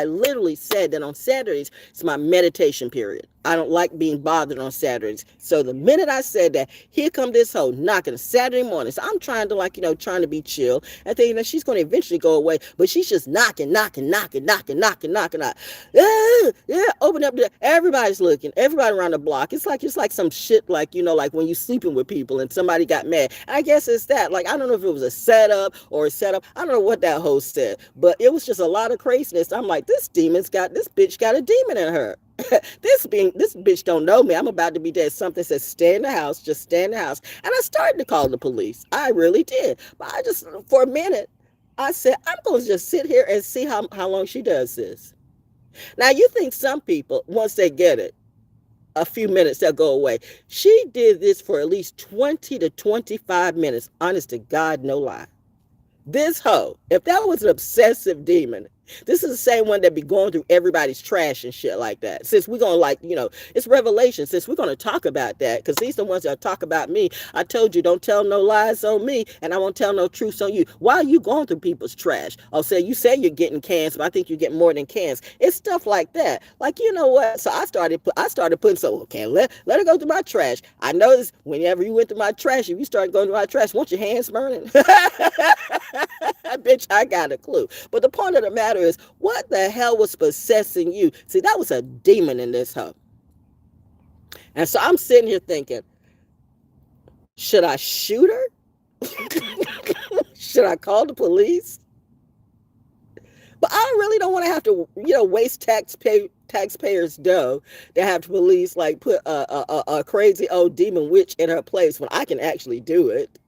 literally said that on Saturdays, it's my meditation period. I don't like being bothered on Saturdays. So the minute I said that, here come this hoe knocking Saturday morning. So I'm trying to trying to be chill and thinking that she's going to eventually go away. But she's just knocking. Yeah, open up everybody's looking. Everybody around the block. It's like some shit like when you sleeping with people and somebody got mad. I guess it's that. Like, I don't know if it was a setup or a setup. I don't know what that hoe said. But it was just a lot of craziness. I'm like, this bitch got a demon in her. This bitch don't know me. I'm about to be dead. Something says stay in the house, just stay in the house. And I started to call the police. I really did. But I just, for a minute, I said, I'm going to just sit here and see how long she does this. Now, you think some people, once they get it, a few minutes, they'll go away. She did this for at least 20 to 25 minutes. Honest to God, no lie. This hoe, if that was an obsessive demon, this is the same one that be going through everybody's trash and shit like that. Since we're going to it's Revelation. Since we're going to talk about that, because these are the ones that talk about me. I told you, don't tell no lies on me, and I won't tell no truths on you. Why are you going through people's trash? You say you're getting cans, but I think you get more than cans. It's stuff like that. Like, you know what? So I started putting, okay, let her go through my trash. I noticed whenever you went through my trash, if you started going through my trash, weren't your hands burning? Bitch, I got a clue. But the point of the matter is, what the hell was possessing you? See, that was a demon in this hoe. And so I'm sitting here thinking, should I shoot her? Should I call the police? But I really don't want to have to, waste taxpayers' dough to have the police put a crazy old demon witch in her place when I can actually do it.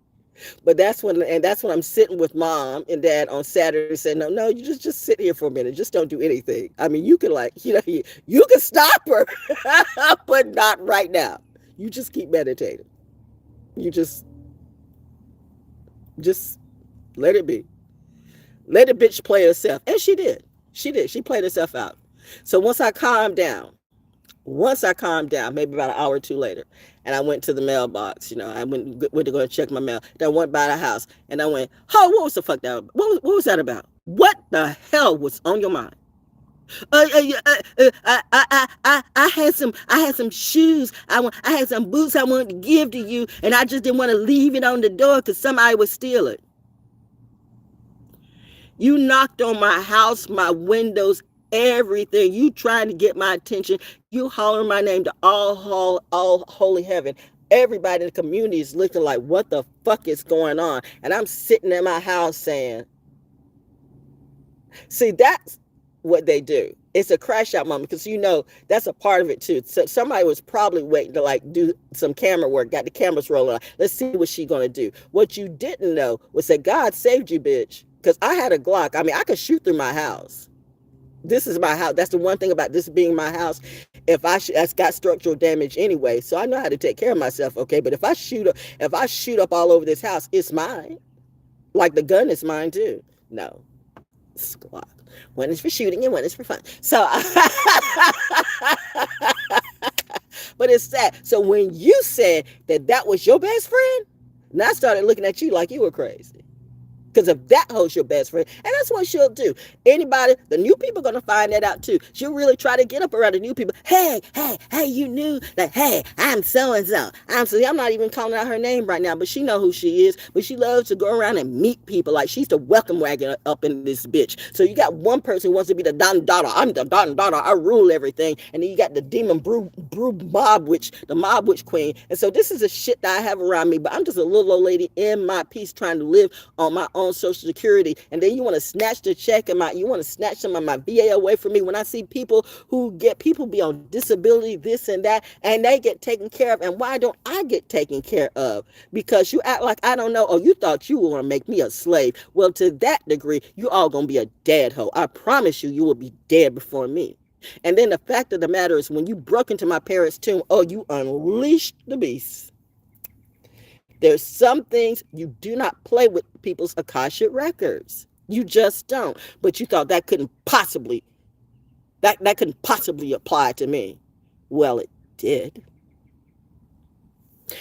But that's when I'm sitting with mom and dad on Saturday saying, no, you just sit here for a minute. Just don't do anything. I mean, you can you can stop her, but not right now. You just keep meditating. You just let it be. Let the bitch play herself. And she did. She played herself out. So once I calmed down, maybe about an hour or two later, and I went to the mailbox, I went to go and check my mail. Then I went by the house, and I went, oh, what was the fuck that? What was that about? What the hell was on your mind? I had some shoes. I had some boots I wanted to give to you, and I just didn't want to leave it on the door because somebody would steal it. You knocked on my house, my windows, everything. You trying to get my attention. You hollering my name to all holy heaven. Everybody in the community is looking like, what the fuck is going on? And I'm sitting in my house saying, see, that's what they do. It's a crash out moment because that's a part of it too. So somebody was probably waiting to do some camera work, got the cameras rolling on. Let's see what she's gonna do. What you didn't know was that God saved you, bitch. Because I had a Glock. I mean, I could shoot through my house. This is my house. That's the one thing about this being my house. That's got structural damage anyway, so I know how to take care of myself. Okay, but if I shoot up all over this house, it's mine. Like the gun is mine too. No, it's a Glock. One is for shooting and one is for fun. So, but it's sad. So when you said that was your best friend, and I started looking at you like you were crazy. Because if that hoe's your best friend, and that's what she'll do. Anybody, the new people are going to find that out too. She'll really try to get up around the new people. Hey, you knew that, hey, I'm so-and-so. I'm not even calling out her name right now, but she know who she is. But she loves to go around and meet people. Like she's the welcome wagon up in this bitch. So you got one person who wants to be the Don daughter. I'm the Don daughter. I rule everything. And then you got the demon brew mob witch, the mob witch queen. And so this is the shit that I have around me. But I'm just a little old lady in my peace trying to live on my own Social Security, and then you want to snatch the check and you want to snatch some of my VA away from me when I see people be on disability, this and that, and they get taken care of. And why don't I get taken care of? Because you act like I don't know. Oh, you thought you were going to make me a slave. Well, to that degree, you all going to be a dead hoe. I promise you will be dead before me. And then the fact of the matter is, when you broke into my parents' tomb, oh, you unleashed the beast. There's some things you do not play with people's Akashic records. You just don't. But you thought that couldn't possibly apply to me. Well, it did.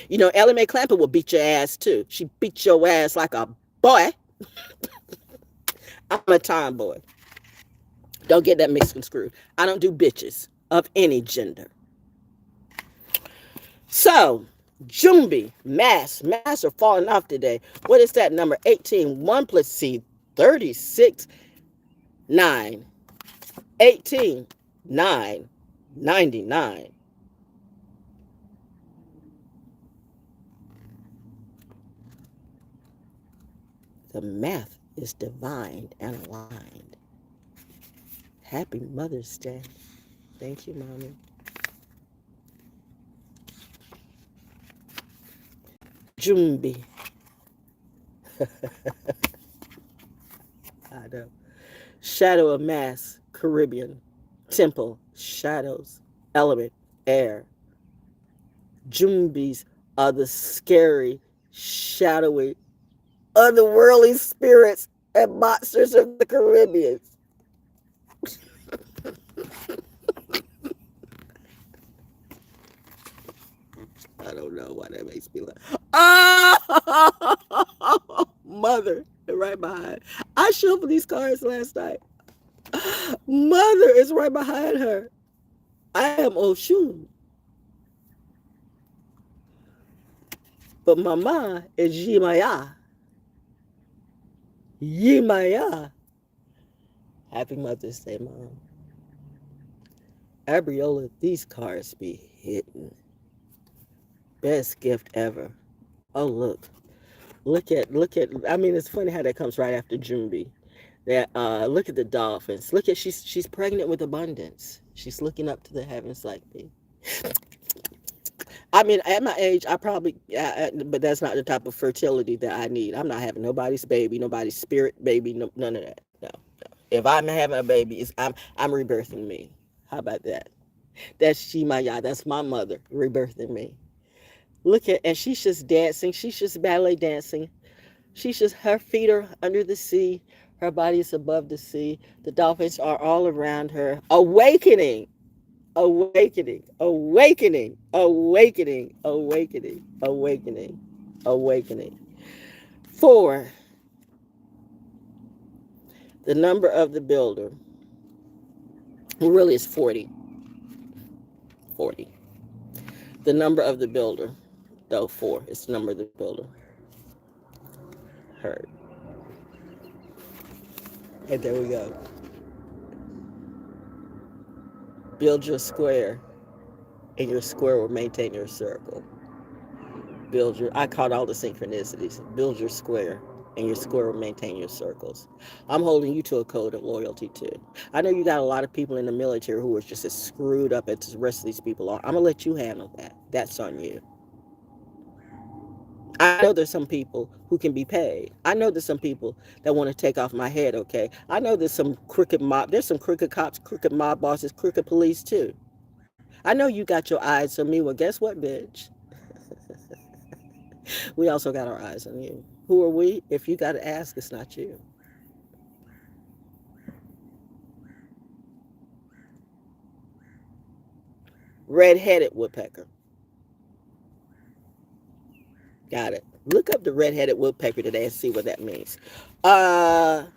You know, Ellie Mae Clamper will beat your ass too. She beat your ass like a boy. I'm a tomboy. Don't get that mixed and screwed. I don't do bitches of any gender. So, Jumbi, mass are falling off today. What is that number? 18. 1 plus C, 36, 9. 18, 9, 99. The math is divine and aligned. Happy Mother's Day. Thank you, Mommy. Jumbi. I know. Shadow of Mass, Caribbean. Temple, shadows. Element, air. Jumbis are the scary, shadowy, otherworldly spirits and monsters of the Caribbean. I don't know why that makes me laugh. Oh, Mother, right behind. I shuffled these cards last night. Mother is right behind her. I am Oshun. But Mama is Yimaya. Yimaya. Happy Mother's Day, Mom. Abriola, these cards be hitting. Best gift ever. Oh, look. Look at, I mean, it's funny how that comes right after Jumbi. That, look at the dolphins. Look at, she's pregnant with abundance. She's looking up to the heavens like me. I mean, at my age, I probably, but that's not the type of fertility that I need. I'm not having nobody's baby, nobody's spirit baby, no, none of that. No. If I'm having a baby, I'm rebirthing me. How about that? That's Shimaya. That's my mother rebirthing me. Look at, and she's just dancing. She's just ballet dancing. She's just, her feet are under the sea. Her body is above the sea. The dolphins are all around her. Awakening. Awakening, awakening, awakening, awakening, awakening, awakening. 4, the number of the builder. Well, really, it's 40. 40. The number of the builder, though 4. It's the number of the builder. Heard. And there we go. Build your square, and your square will maintain your circle. I caught all the synchronicities. Build your square, and your square will maintain your circles. I'm holding you to a code of loyalty, too. I know you got a lot of people in the military who are just as screwed up as the rest of these people are. I'm going to let you handle that. That's on you. I know there's some people who can be paid. I know there's some people that want to take off my head, okay? I know there's some crooked cops, crooked mob bosses, crooked police too. I know you got your eyes on me. Well, guess what, bitch? We also got our eyes on you. Who are we? If you got to ask, it's not you. Red-headed woodpecker. Got it. Look up the red-headed woodpecker today and see what that means. Yimaya.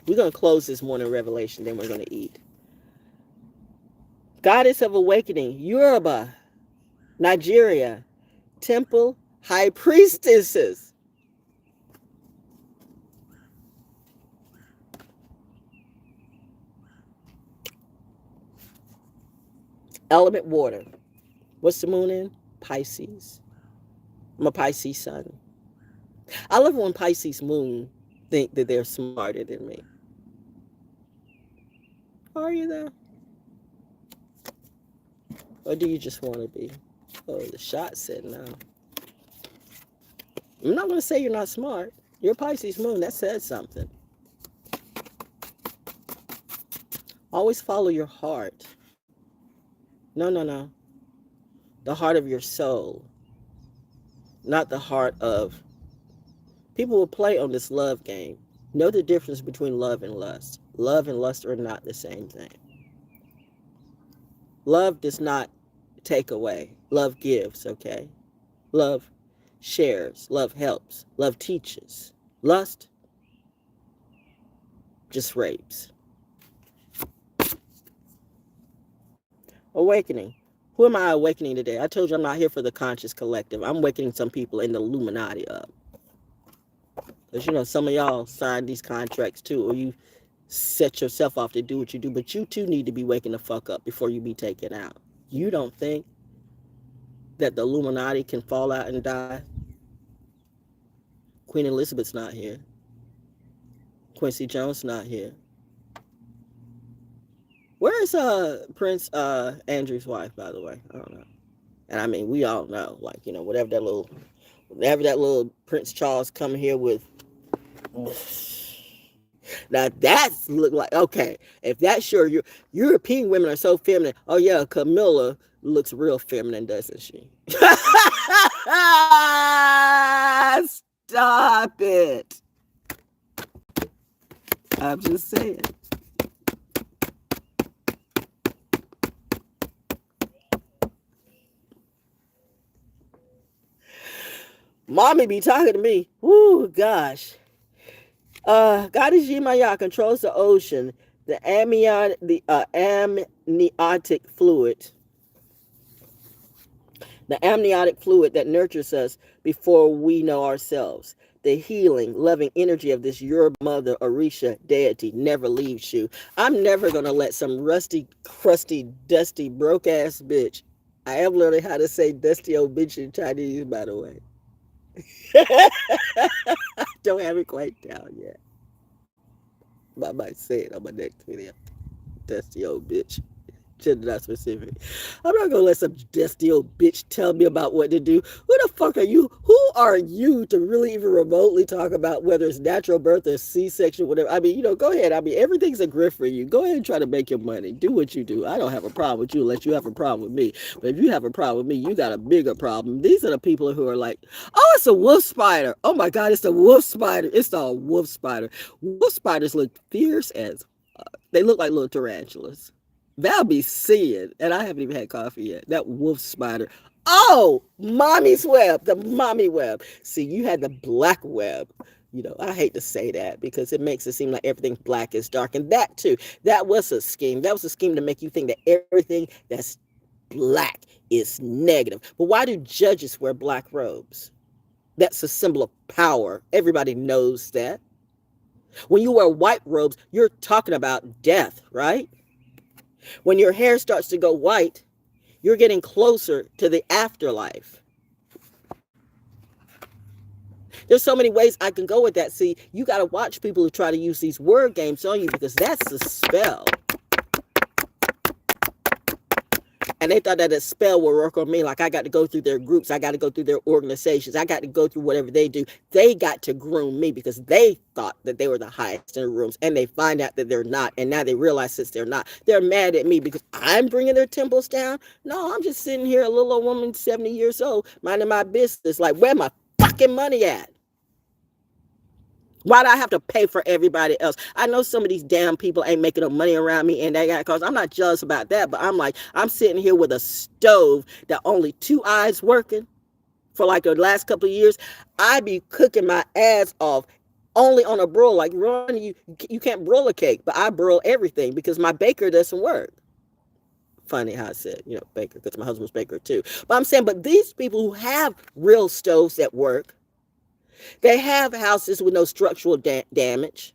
We're going to close this morning revelation, then we're going to eat. Goddess of Awakening, Yoruba, Nigeria, Temple, High Priestesses. Element water. What's the moon in? Pisces. I'm a Pisces sun. I love when Pisces moon think that they're smarter than me. Are you though? Or do you just want to be? Oh, the shot said no. I'm not going to say you're not smart. Your Pisces moon, that says something. Always follow your heart. No. The heart of your soul. Not the heart of... People will play on this love game. Know the difference between love and lust. Love and lust are not the same thing. Love does not take away. Love gives, okay? Love shares. Love helps. Love teaches. Lust just rapes. Awakening. Who am I awakening today? I told you I'm not here for the conscious collective. I'm waking some people in the Illuminati up. Because, you know, some of y'all signed these contracts too, or you set yourself off to do what you do, but you too need to be waking the fuck up before you be taken out. You don't think that the Illuminati can fall out and die? Queen Elizabeth's not here. Quincy Jones not here. Where is Prince Andrew's wife, by the way? I don't know. And I mean, we all know, like, you know, whatever that little Prince Charles come here with. Now that's look like, okay, if that's sure, European women are so feminine. Oh yeah, Camilla looks real feminine, doesn't she? Stop it. I'm just saying. Mommy be talking to me. Woo, gosh. Goddess Yemaya controls the ocean, the amniotic fluid. The amniotic fluid that nurtures us before we know ourselves. The healing, loving energy of this your mother, Orisha deity never leaves you. I'm never going to let some rusty, crusty, dusty, broke-ass bitch. I am learning how to say dusty old bitch in Chinese, by the way. Don't have it quite down yet. But I might say it on my next video. Dusty old bitch. Gender not specific. I'm not gonna let some dusty old bitch tell me about what to do. Who the fuck are you? Who are you to really even remotely talk about whether it's natural birth or C-section, whatever? I mean, you know, go ahead. I mean, everything's a grift for you. Go ahead and try to make your money. Do what you do. I don't have a problem with you unless you have a problem with me. But if you have a problem with me, you got a bigger problem. These are the people who are like, oh, it's a wolf spider. Oh my God, it's a wolf spider. It's a wolf spider. Wolf spiders look fierce as they look like little tarantulas. Val be seeing, and I haven't even had coffee yet. That wolf spider. Oh, mommy's web, the mommy web. See, you had the black web. You know, I hate to say that because it makes it seem like everything black is dark. And that too, that was a scheme. That was a scheme to make you think that everything that's black is negative. But why do judges wear black robes? That's a symbol of power. Everybody knows that. When you wear white robes, you're talking about death, right? When your hair starts to go white, you're getting closer to the afterlife. There's so many ways I can go with that. See, you got to watch people who try to use these word games on you because that's a spell. And they thought that a spell would work on me. Like I got to go through their groups. I got to go through their organizations. I got to go through whatever they do. They got to groom me because they thought that they were the highest in the rooms. And they find out that they're not. And now they realize since they're not, they're mad at me because I'm bringing their temples down. No, I'm just sitting here, a little old woman, 70 years old, minding my business. Like, where my fucking money at? Why do I have to pay for everybody else? I know some of these damn people ain't making no money around me and they got cause I'm not jealous about that, but I'm like, I'm sitting here with a stove that only 2 eyes working for like the last couple of years. I be cooking my ass off only on a broil. Like, Ron, you can't broil a cake, but I broil everything because my baker doesn't work. Funny how I said, you know, baker, because my husband's baker too. But I'm saying, but these people who have real stoves that work, they have houses with no structural damage.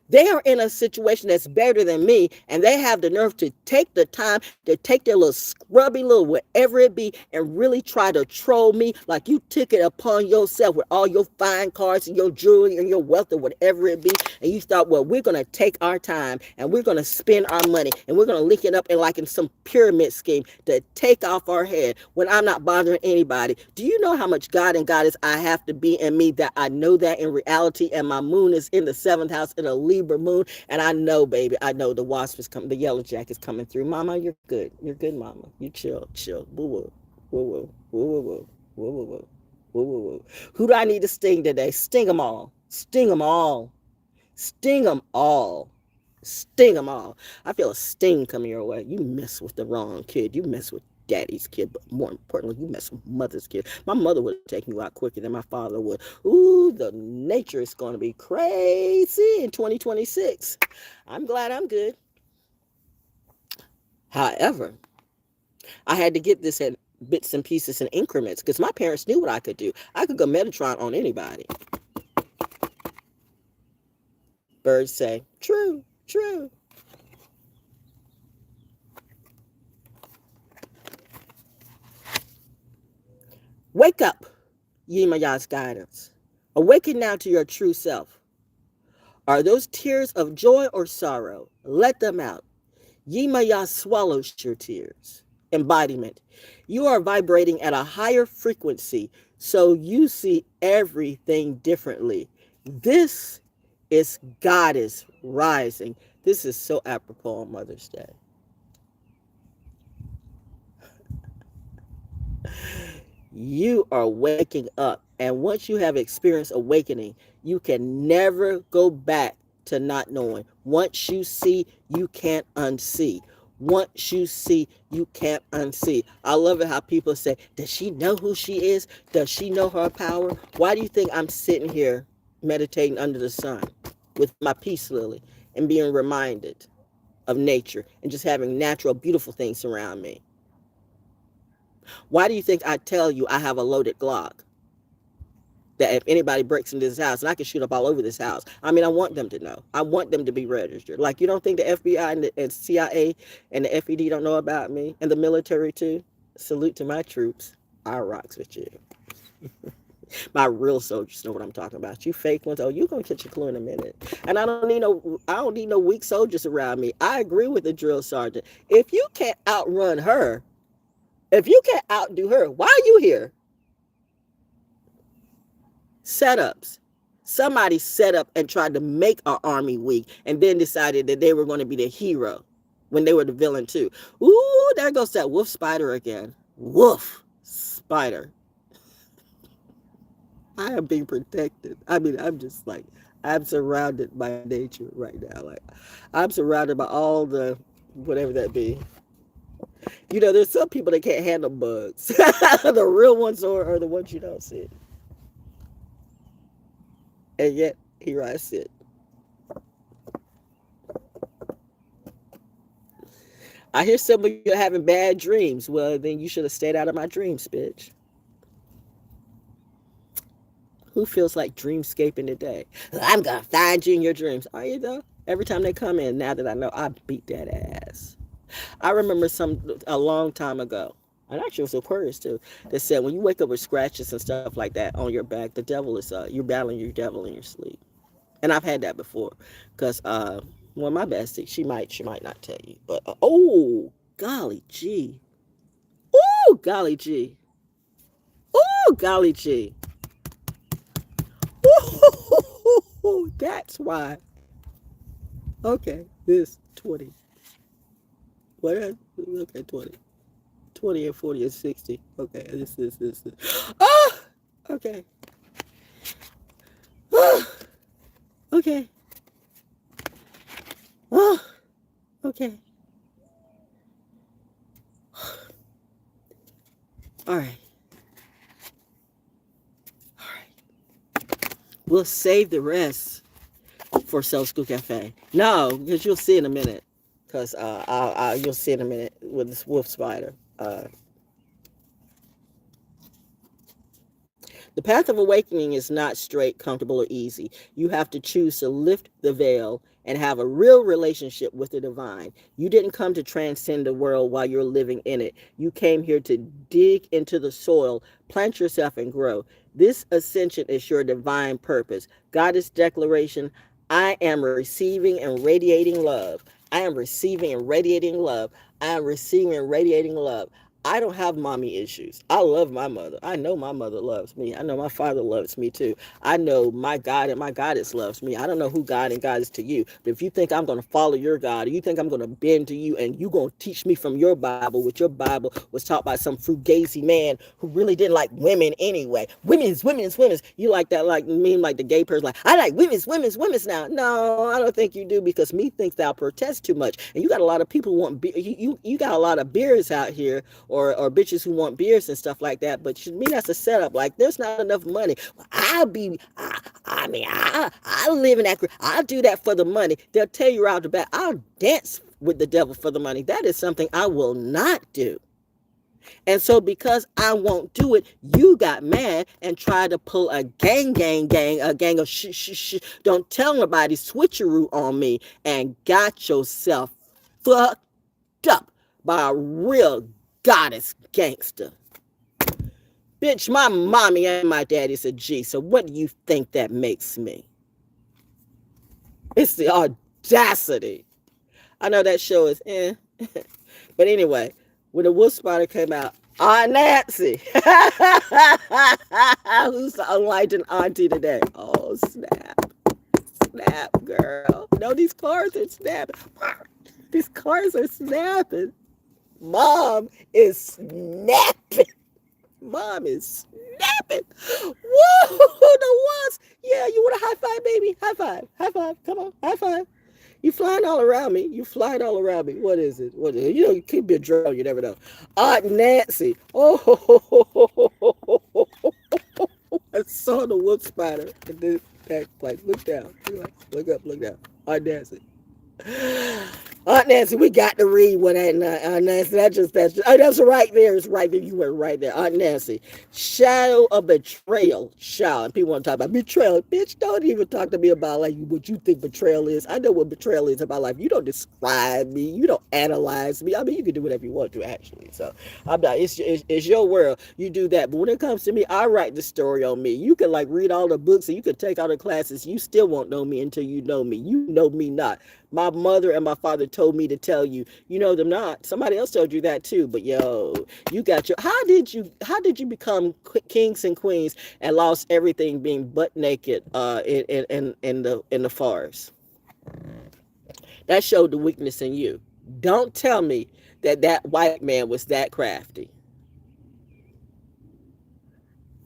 They are in a situation that's better than me, and they have the nerve to take the time to take their little scrubby little whatever it be and really try to troll me like you took it upon yourself with all your fine cars and your jewelry and your wealth or whatever it be. And you thought, well, we're going to take our time and we're going to spend our money and we're going to link it up in like in some pyramid scheme to take off our head when I'm not bothering anybody. Do you know how much God and Goddess I have to be in me that I know that in reality? And my moon is in the 7th house in a Libra moon. And I know, baby, I know the wasp is coming, the yellow jack is coming through. Mama, you're good. You're good, mama. You chill. Woo woo. Woo woo. Woo woo woo. Woo woo woo. Woo woo woo. Who do I need to sting today? Sting them all. Sting them all. Sting them all. Sting them all. I feel a sting coming your way. You mess with the wrong kid. You mess with daddy's kid, but more importantly, you mess with mother's kid. My mother would take you out quicker than my father would. Ooh, the nature is going to be crazy in 2026. I'm glad I'm good. However, I had to get this in bits and pieces and increments because my parents knew what I could do. I could go Metatron on anybody. Birds say, true, true. Wake up, Yimaya's guidance. Awaken now to your true self. Are those tears of joy or sorrow? Let them out. Yimaya swallows your tears. Embodiment. You are vibrating at a higher frequency, so you see everything differently. This is Goddess rising. This is so apropos on Mother's Day. You are waking up. And once you have experienced awakening, you can never go back to not knowing. Once you see, you can't unsee. Once you see, you can't unsee. I love it how people say, does she know who she is? Does she know her power? Why do you think I'm sitting here meditating under the sun with my peace lily and being reminded of nature and just having natural, beautiful things around me? Why do you think I tell you I have a loaded Glock? That if anybody breaks into this house, and I can shoot up all over this house. I mean, I want them to know. I want them to be registered. Like, you don't think the FBI and CIA and the FED don't know about me? And the military, too? Salute to my troops. I rocks with you. My real soldiers know what I'm talking about. You fake ones, oh, you're going to catch a clue in a minute. And I don't need no weak soldiers around me. I agree with the drill sergeant. If you can't outrun her, if you can't outdo her, why are you here? Setups. Somebody set up and tried to make our army weak and then decided that they were going to be the hero when they were the villain too. Ooh, there goes that wolf spider again. Wolf spider. I am being protected. I mean, I'm just like, I'm surrounded by nature right now. Like, I'm surrounded by all the, whatever that be. You know, there's some people that can't handle bugs. The real ones are the ones you don't see. And yet, here I sit. I hear some of you are having bad dreams. Well, then you should have stayed out of my dreams, bitch. Who feels like dreamscaping today? I'm going to find you in your dreams. Are you, though? Every time they come in, now that I know, I beat that ass. I remember a long time ago, and actually it was Aquarius too, that said when you wake up with scratches and stuff like that on your back, the devil is, you're battling your devil in your sleep. And I've had that before, because well, my bestie, she might not tell you, but oh, golly gee. Oh, golly gee. Oh, golly gee. Oh, that's why. Okay, this 20. What? Okay, 20. 20 and 40 and 60. Okay, this. Oh, okay. Oh, okay. Oh, okay. All right. We'll save the rest for Soul School Cafe. No, because you'll see in a minute. Because you'll see in a minute with this wolf spider. The path of awakening is not straight, comfortable, or easy. You have to choose to lift the veil and have a real relationship with the divine. You didn't come to transcend the world while you're living in it. You came here to dig into the soil, plant yourself, and grow. This ascension is your divine purpose. Goddess declaration, I am receiving and radiating love. I am receiving and radiating love. I am receiving and radiating love. I don't have mommy issues. I love my mother. I know my mother loves me. I know my father loves me too. I know my God and my goddess loves me. I don't know who God and God is to you. But if you think I'm going to follow your God, or you think I'm going to bend to you and you going to teach me from your Bible, which your Bible was taught by some fugazi man who really didn't like women anyway. Women's. You like that, like me, like the gay person, like, I like women's now. No, I don't think you do, because me thinks thou protest too much. And you got a lot of people who want, you got a lot of beers out here, or bitches who want beers and stuff like that. But to me, that's a setup. Like, there's not enough money. I live in that. I'll do that for the money. They'll tell you out the back, I'll dance with the devil for the money. That is something I will not do. And so because I won't do it, you got mad and tried to pull a gang of don't tell nobody switcheroo on me, and got yourself fucked up by a real goddess gangster. Bitch, my mommy and my daddy's a G, so what do you think that makes me? It's the audacity. I know that show is but anyway, when the Wolf Spider came out, Nancy, who's the enlightened auntie today? Oh, snap, girl. No, these cars are snapping. These cars are snapping. Mom is snapping. Whoa, the ones. Yeah, you want a high five, baby? High five. Come on, high five. You flying all around me. What is it? You know, you keep your drone. You never know. Aunt Nancy. Oh, I saw the Wolf Spider. And then, like, look down. Look up, look down. Aunt Nancy. Aunt Nancy, we got to read what Aunt Nancy. That's right there. It's right there. You were right there. Aunt Nancy. Shadow of betrayal. And people want to talk about betrayal. Bitch, don't even talk to me about like what you think betrayal is. I know what betrayal is about life. You don't describe me. You don't analyze me. I mean, you can do whatever you want to, actually. So I'm not. It's your world. You do that. But when it comes to me, I write the story on me. You can like read all the books and you can take all the classes. You still won't know me until you know me. You know me not. My mother and my father told me to tell you, you know them not. Somebody else told you that too. But yo, you got your. How did you become kings and queens and lost everything being butt naked in the forest? That showed the weakness in you. Don't tell me that white man was that crafty.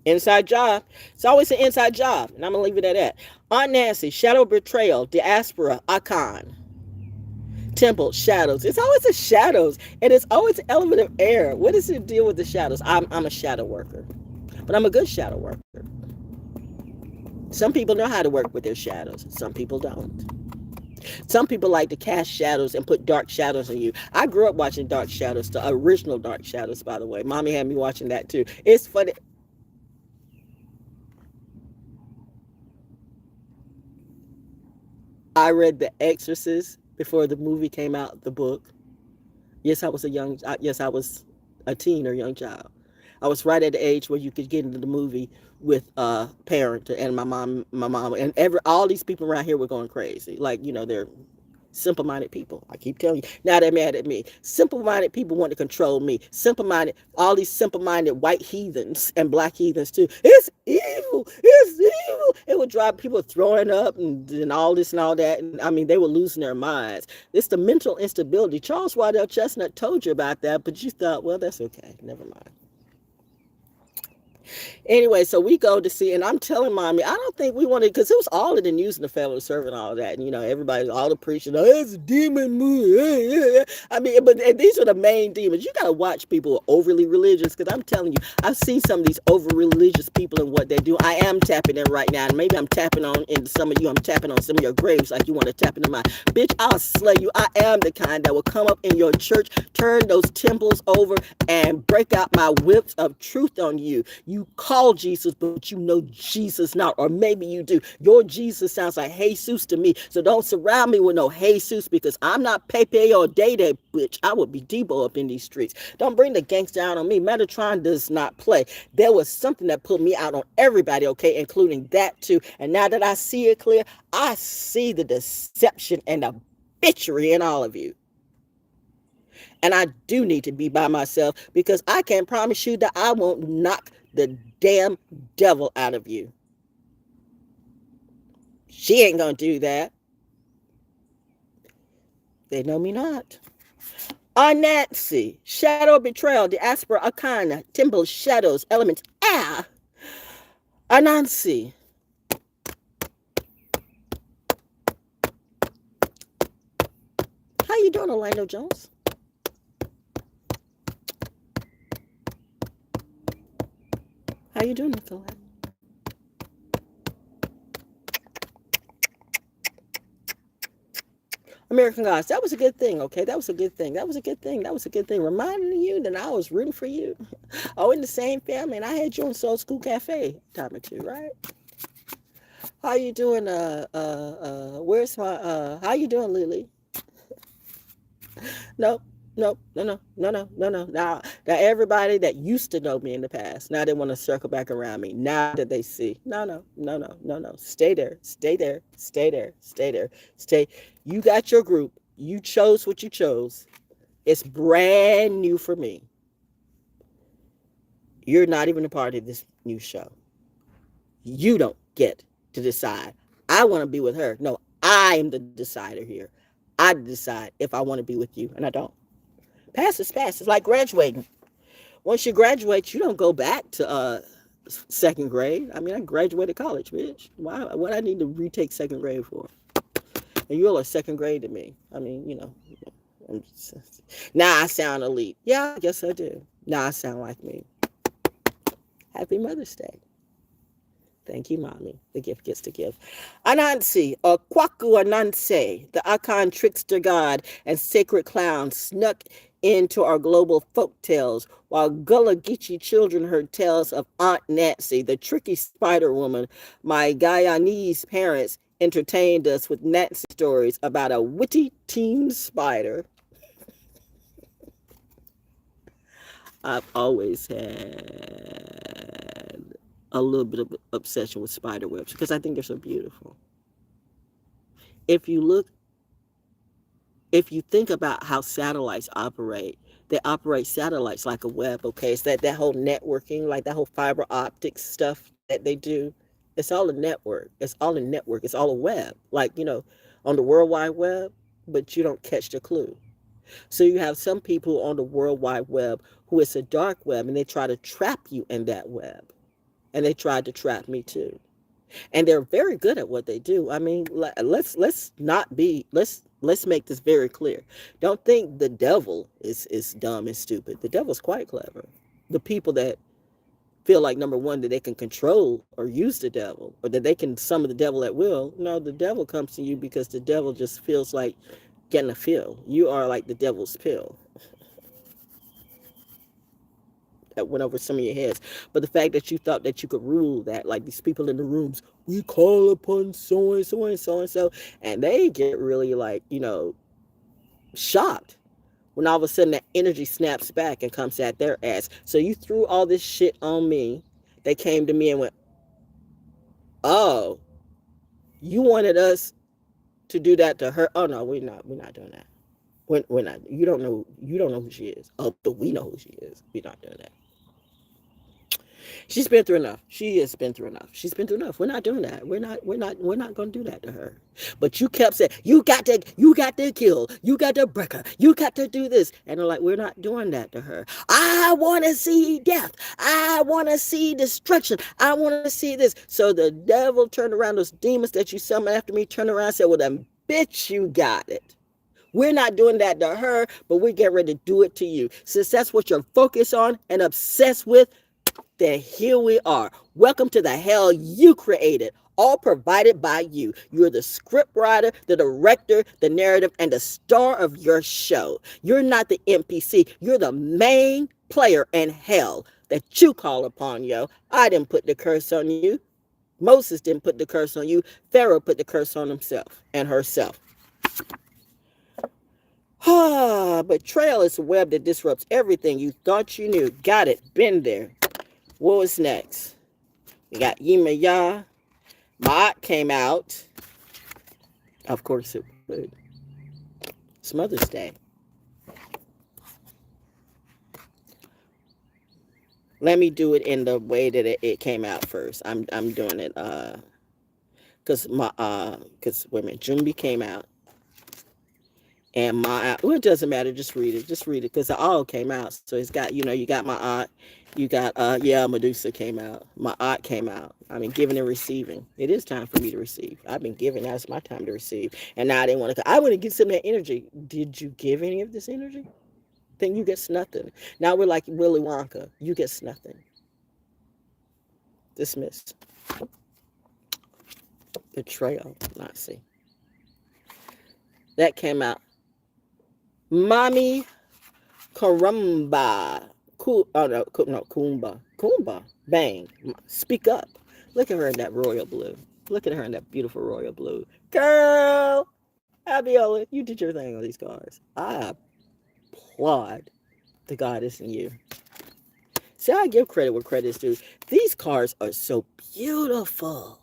Inside job. It's always an inside job. And I'm going to leave it at that. Aunt Nancy, shadow betrayal, diaspora, icon. Temple, shadows. It's always the shadows. And it's always an element of air. What is the deal with the shadows? I'm a shadow worker. But I'm a good shadow worker. Some people know how to work with their shadows. Some people don't. Some people like to cast shadows and put dark shadows on you. I grew up watching Dark Shadows, the original Dark Shadows, by the way. Mommy had me watching that too. It's funny. I read The Exorcist before the movie came out, the book. Yes, I was a teen or young child. I was right at the age where you could get into the movie with a parent, and my mom, and all these people around here were going crazy. Like, you know, they're simple-minded people. I keep telling you. Now they're mad at me. Simple-minded people want to control me. Simple-minded, all these simple-minded white heathens and black heathens too. It's evil. It would drive people throwing up and all this and all that. And I mean, they were losing their minds. It's the mental instability. Charles Waddell Chestnut told you about that, but you thought, well, that's okay. Never mind. Anyway, so we go to see, and I'm telling Mommy, I don't think we wanted, because it was all in the news and the family servant and all that, and you know, everybody, all the preaching, oh, it's a demon movie. I mean, but these are the main demons. You got to watch people overly religious, because I'm telling you, I've seen some of these over religious people and what they do. I am tapping in right now, and maybe I'm tapping on into some of you. I'm tapping on some of your graves like you want to tap into mine. Bitch, I'll slay you. I am the kind that will come up in your church, turn those temples over, and break out my whips of truth on you. You call call Jesus, but you know Jesus not, or maybe you do. Your Jesus sounds like Jesus to me. So don't surround me with no Jesus, because I'm not Pepe or Day-Day, bitch. I would be Debo up in these streets. Don't bring the gangster out on me. Metatron does not play. There was something that put me out on everybody, okay, including that too. And now that I see it clear, I see the deception and the bitchery in all of you. And I do need to be by myself, because I can promise you that I won't knock the damn devil out of you. She ain't gonna do that. They know me not. Nancy, shadow betrayal, diaspora arcana, timber shadows, elements, Nancy. How you doing, Orlando Jones? How you doing, Nicola? American Gods, that was a good thing, okay? That was a good thing. That was a good thing. That was a good thing. Reminding you that I was rooting for you. Oh, in the same family, and I had you on Soul School Cafe a time or two, right? How you doing? Where's my? How you doing, Lily? Nope. No. Now everybody that used to know me in the past, now they want to circle back around me. Now that they see, no. Stay there. Stay. You got your group. You chose what you chose. It's brand new for me. You're not even a part of this new show. You don't get to decide. I want to be with her. No, I am the decider here. I decide if I want to be with you, and I don't. Pass is pass. It's like graduating. Once you graduate, you don't go back to second grade. I mean, I graduated college, bitch. Why? What I need to retake second grade for? And you're like second grade to me. I mean, you know. Now I sound elite. Yeah, I guess I do. Now I sound like me. Happy Mother's Day. Thank you, Mommy. The gift gets to give. Anansi, or Kwaku Anansi, the Akan trickster god and sacred clown, snuck into our global folk tales, while Gullah Geechee children heard tales of Aunt Nancy, the tricky spider woman. My Guyanese parents entertained us with Nancy stories about a witty teen spider. I've always had a little bit of obsession with spider webs because I think they're so beautiful. If you think about how satellites operate, they operate satellites like a web, okay? It's that whole networking, like that whole fiber optics stuff that they do. It's all a network. It's all a network. It's all a web, like, you know, on the World Wide Web, but you don't catch the clue. So you have some people on the World Wide Web who it's a dark web, and they try to trap you in that web. And they tried to trap me too. And they're very good at what they do. I mean, let's make this very clear. Don't think the devil is dumb and stupid. The devil's quite clever. The people that feel like, number one, that they can control or use the devil, or that they can summon the devil at will. No, the devil comes to you because the devil just feels like getting a feel. You are like the devil's pill. That went over some of your heads. But the fact that you thought that you could rule that, like these people in the rooms, we call upon so and so and so and so, and they get really, like, you know, shocked when all of a sudden that energy snaps back and comes at their ass. So you threw all this shit on me. They came to me and went, oh, you wanted us to do that to her? Oh no, we're not doing that. We're not. You don't know who she is. Oh, but we know who she is. We're not doing that. She's been through enough. She has been through enough. She's been through enough. We're not doing that. We're not going to do that to her. But you kept saying, you got to kill. You got to break her. You got to do this. And they're like, we're not doing that to her. I want to see death. I want to see destruction. I want to see this. So the devil turned around, those demons that you summoned after me, turned around and said, well, then, bitch, you got it. We're not doing that to her, but we get ready to do it to you. Since that's what you're focused on and obsessed with, then here we are. Welcome to the hell you created, all provided by you. You're the script writer, the director, the narrative, and the star of your show. You're not the NPC. You're the main player in hell that you call upon, yo. I didn't put the curse on you. Moses didn't put the curse on you. Pharaoh put the curse on himself and herself. Betrayal is a web that disrupts everything you thought you knew. Got it. Been there. What was next? We got Yima Ya. Ma'at came out. Of course it would. It's Mother's Day. Let me do it in the way that it came out first. I'm doing it because wait a minute, Jumbi came out. And my well, it doesn't matter, just read it because it all came out. So it's got, you got my aunt, you got Medusa came out, my aunt came out. I mean, giving and receiving. It is time for me to receive. I've been giving. Now it's my time to receive. And now they want to, I want to get some of that energy. Did you give any of this energy? Then you get nothing. Now we're like Willy Wonka. You get nothing. Dismissed. Betrayal. Not see. That came out. Mommy Karumba. Kumba. Bang. Speak up. Look at her in that royal blue. Look at her in that beautiful royal blue. Girl, Abiola, you did your thing on these cards. I applaud the goddess in you. See, I give credit where credit is due. These cards are so beautiful.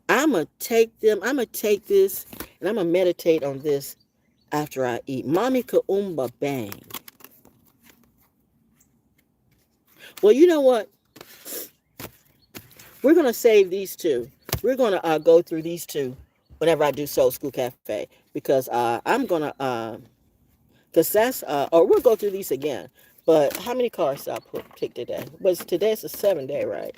I'm going to take them. I'm going to take this and I'm going to meditate on this after I eat. Mami Kaumba Bang. Well, you know what? We're going to save these two. We're going to go through these two whenever I do Soul School Cafe. Because I'm going to, because that's, or we'll go through these again. But how many cards did I pick today? Today's a 7-day, right?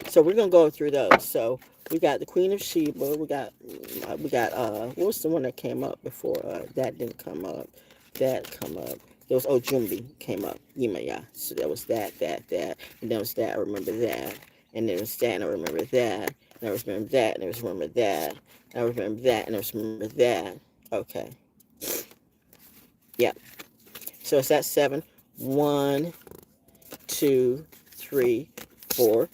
So we're going to go through those. So we got the Queen of Sheba. We got what was the one that came up before? That didn't come up. That come up. There was Ojumbi came up. Yimaya. So there was that. And there was that. I remember that. And there was that. And I remember that. And I remember that. And I remember that. And I remember that. And I remember that. Okay. Yeah. So it's that 7. 1, 2, 3, 4,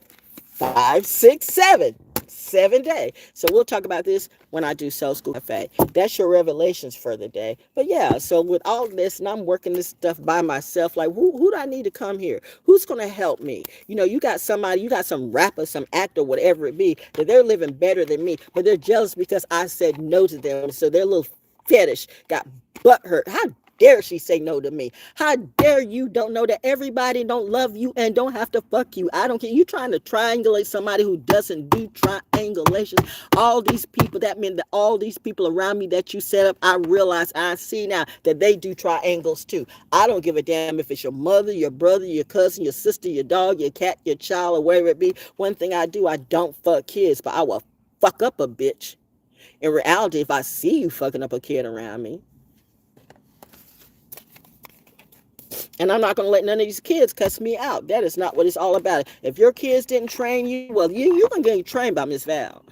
5, 6, 7. 7-day. So we'll talk about this when I do Soul School Cafe. That's your revelations for the day. But yeah, so with all this, and I'm working this stuff by myself, like who do I need to come here? Who's going to help me? You got somebody, you got some rapper, some actor, whatever it be, that they're living better than me, but they're jealous because I said no to them. So their little fetish got butthurt. How dare she say no to me? How dare you don't know that everybody don't love you and don't have to fuck you? I don't care. You trying to triangulate somebody who doesn't do triangulation. All these people, that mean that all these people around me that you set up, I realize, I see now that they do triangles too. I don't give a damn if it's your mother, your brother, your cousin, your sister, your dog, your cat, your child, or wherever it be. One thing I do, I don't fuck kids, but I will fuck up a bitch. In reality, if I see you fucking up a kid around me, and I'm not going to let none of these kids cuss me out. That is not what it's all about. If your kids didn't train you, well, you're going to get trained by Miss Val.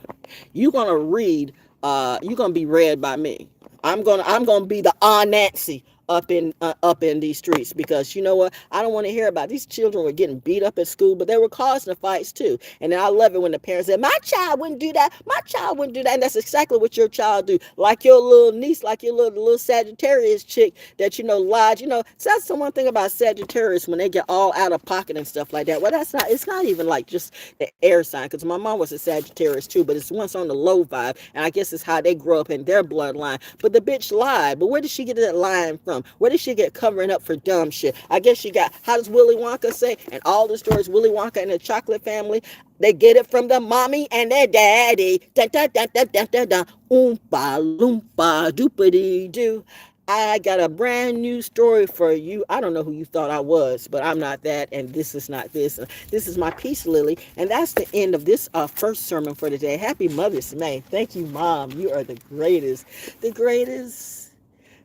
You're going to read, you're going to be read by me. I'm going to be the Nancy up in these streets, because you know what? I don't want to hear about these children were getting beat up at school, but they were causing the fights too. And I love it when the parents say, my child wouldn't do that. My child wouldn't do that. And that's exactly what your child do. Like your little niece, like your little Sagittarius chick that, lied. So that's the one thing about Sagittarius, when they get all out of pocket and stuff like that. Well, it's not even like just the air sign, because my mom was a Sagittarius too, but it's once on the low vibe. And I guess it's how they grow up in their bloodline. But the bitch lied. But where did she get that lying from? Where did she get covering up for dumb shit? I guess she got, how does Willy Wonka say? And all the stories, Willy Wonka and the chocolate family, they get it from the mommy and their daddy. Da da da da da da da. Oompa loompa doopity doo. I got a brand new story for you. I don't know who you thought I was, but I'm not that, and this is not this. This is my peace lily, and that's the end of this first sermon for today. Happy Mother's Day. Thank you, Mom. You are the greatest. The greatest.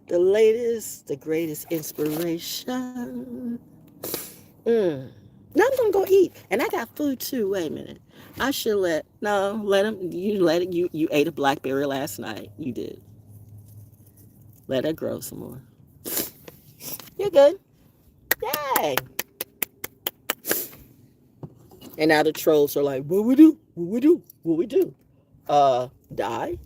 The latest, the greatest inspiration. Now I'm gonna go eat, and I got food too. Wait a minute. I should let him. You ate a blackberry last night. You did. Let it grow some more. You're good. Yay! And now the trolls are like, what we do? What we do? What we do? Die?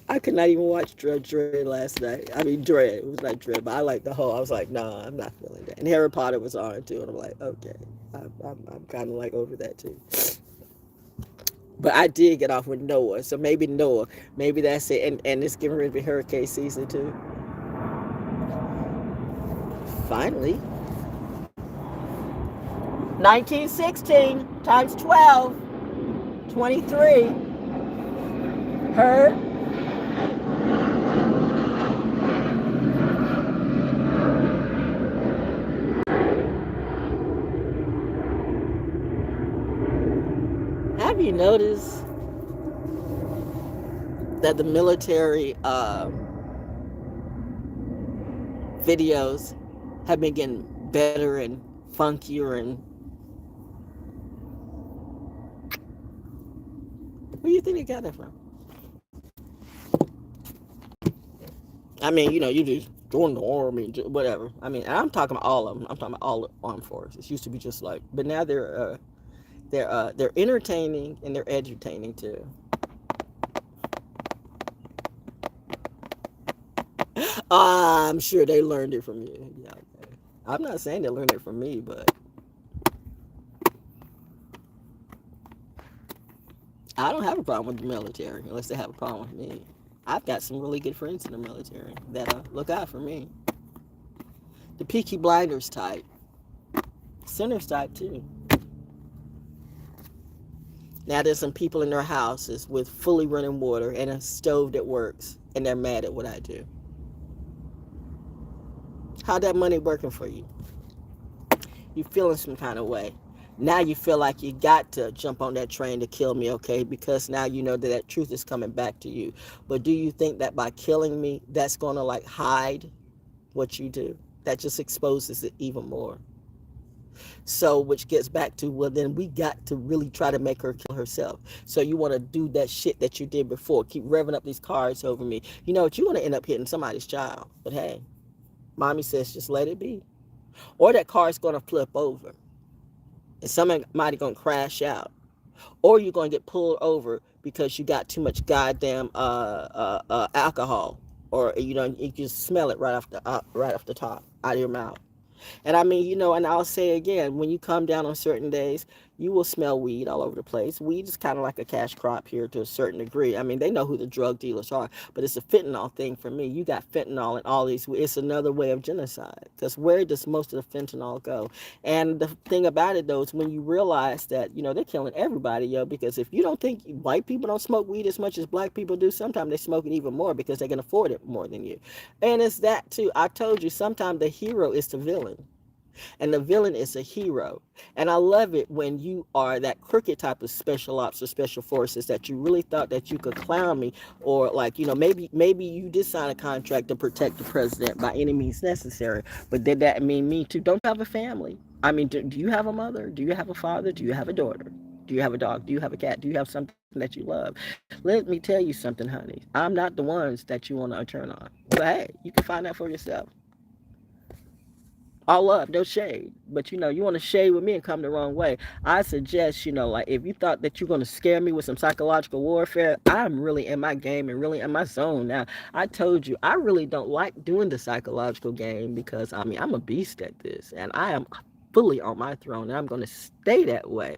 I could not even watch Dread last night. I mean, Dread. It was not Dread, but I like the whole. I was like, nah, I'm not feeling that. And Harry Potter was on too, and I'm like, okay, I'm kind of like over that too. But I did get off with Noah, so maybe Noah, maybe that's it. And it's getting ready to be hurricane season too. Finally, 1916 times 12, 23. Heard? Have you noticed that the military videos have been getting better and funkier? And where do you think they got that from? I mean, you just join the army, whatever. I mean, I'm talking about all of them. I'm talking about all the armed forces. It used to be just like, but now they're entertaining and they're edutaining too. I'm sure they learned it from you. Yeah, okay. I'm not saying they learned it from me, but I don't have a problem with the military unless they have a problem with me. I've got some really good friends in the military that look out for me. The Peaky Blinders type. Sinners type too. Now there's some people in their houses with fully running water and a stove that works, and they're mad at what I do. How that money working for you? You feeling some kind of way. Now you feel like you got to jump on that train to kill me, okay? Because now you know that truth is coming back to you. But do you think that by killing me, that's going to like hide what you do? That just exposes it even more. So, which gets back to, well, then we got to really try to make her kill herself. So you want to do that shit that you did before. Keep revving up these cars over me. You know what? You want to end up hitting somebody's child. But hey, mommy says just let it be. Or that car is going to flip over. And somebody going to crash out. Or you're going to get pulled over because you got too much goddamn alcohol. Or, you can smell it right off the top, out of your mouth. And I mean, and I'll say again, when you come down on certain days, you will smell weed all over the place. Weed is kind of like a cash crop here to a certain degree. I mean, they know who the drug dealers are, but it's a fentanyl thing for me. You got fentanyl and all these. It's another way of genocide, because where does most of the fentanyl go? And the thing about it, though, is when you realize that, they're killing everybody, because if you don't think white people don't smoke weed as much as black people do, sometimes they smoke it even more because they can afford it more than you. And it's that, too. I told you, sometimes the hero is the villain. And the villain is a hero. And I love it when you are that crooked type of special ops or special forces that you really thought that you could clown me, or like, maybe you did sign a contract to protect the president by any means necessary. But did that mean me too? Don't you have a family? I mean, do you have a mother? Do you have a father? Do you have a daughter? Do you have a dog? Do you have a cat? Do you have something that you love? Let me tell you something, honey. I'm not the ones that you want to turn on. But hey, you can find out for yourself. All love, no shade. But you want to shade with me and come the wrong way. I suggest, like if you thought that you're going to scare me with some psychological warfare, I'm really in my game and really in my zone now. I told you, I really don't like doing the psychological game because, I mean, I'm a beast at this and I am fully on my throne and I'm going to stay that way.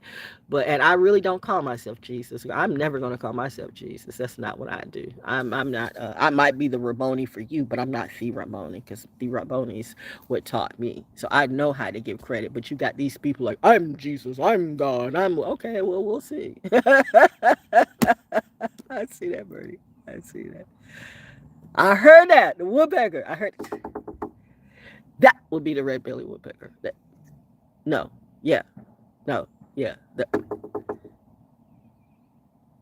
And I really don't call myself Jesus. I'm never going to call myself Jesus. That's not what I do. I'm not, I might be the Rabboni for you, but I'm not the Rabboni, because the Rabbonis what taught me. So I know how to give credit. But you got these people like, I'm Jesus, I'm God, I'm okay, well, we'll see. I see that, Bertie. I see that. I heard that. The woodpecker. I heard it. That would be the red belly woodpecker. No. Yeah. No. Yeah.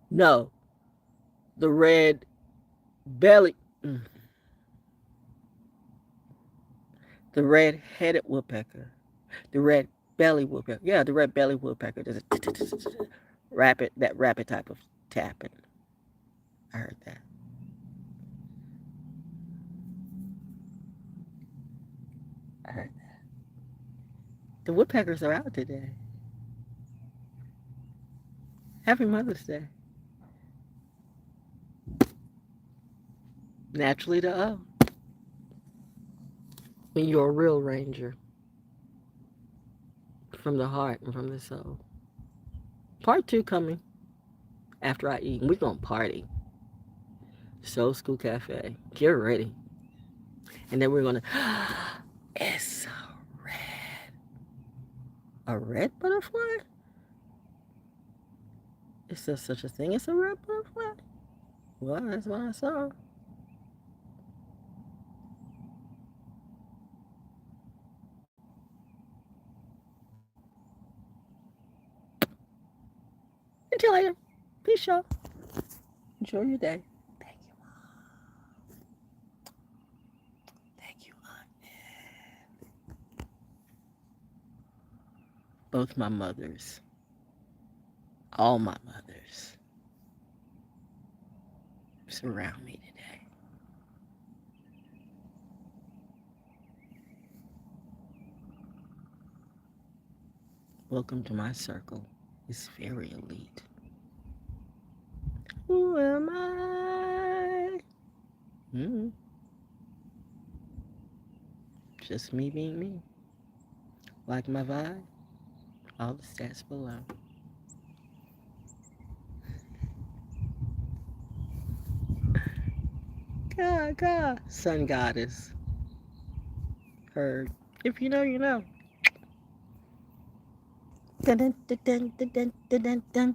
No. The red belly. The red-headed woodpecker. The red belly woodpecker. Yeah, the red belly woodpecker. There's a rapid type of tapping. I heard that. I heard that. The woodpeckers are out today. Happy Mother's Day. Naturally to O. When you're a real ranger. From the heart and from the soul. Part 2 coming after I eat. We're going to party. Soul School Cafe. Get ready. And then we're going to... It's a red. A red butterfly? Is there such a thing as a red butterfly? Well, that's what I saw. Until later. Peace, y'all. Enjoy your day. Thank you, Mom. Thank you, Aunt. Both my mothers. All my mothers surround me today. Welcome to my circle. It's very elite. Who am I? Just me being me. Like my vibe? All the stats below. God. Sun goddess. Heard. If you know, you know. Dun, dun, dun, dun, dun, dun, dun, dun.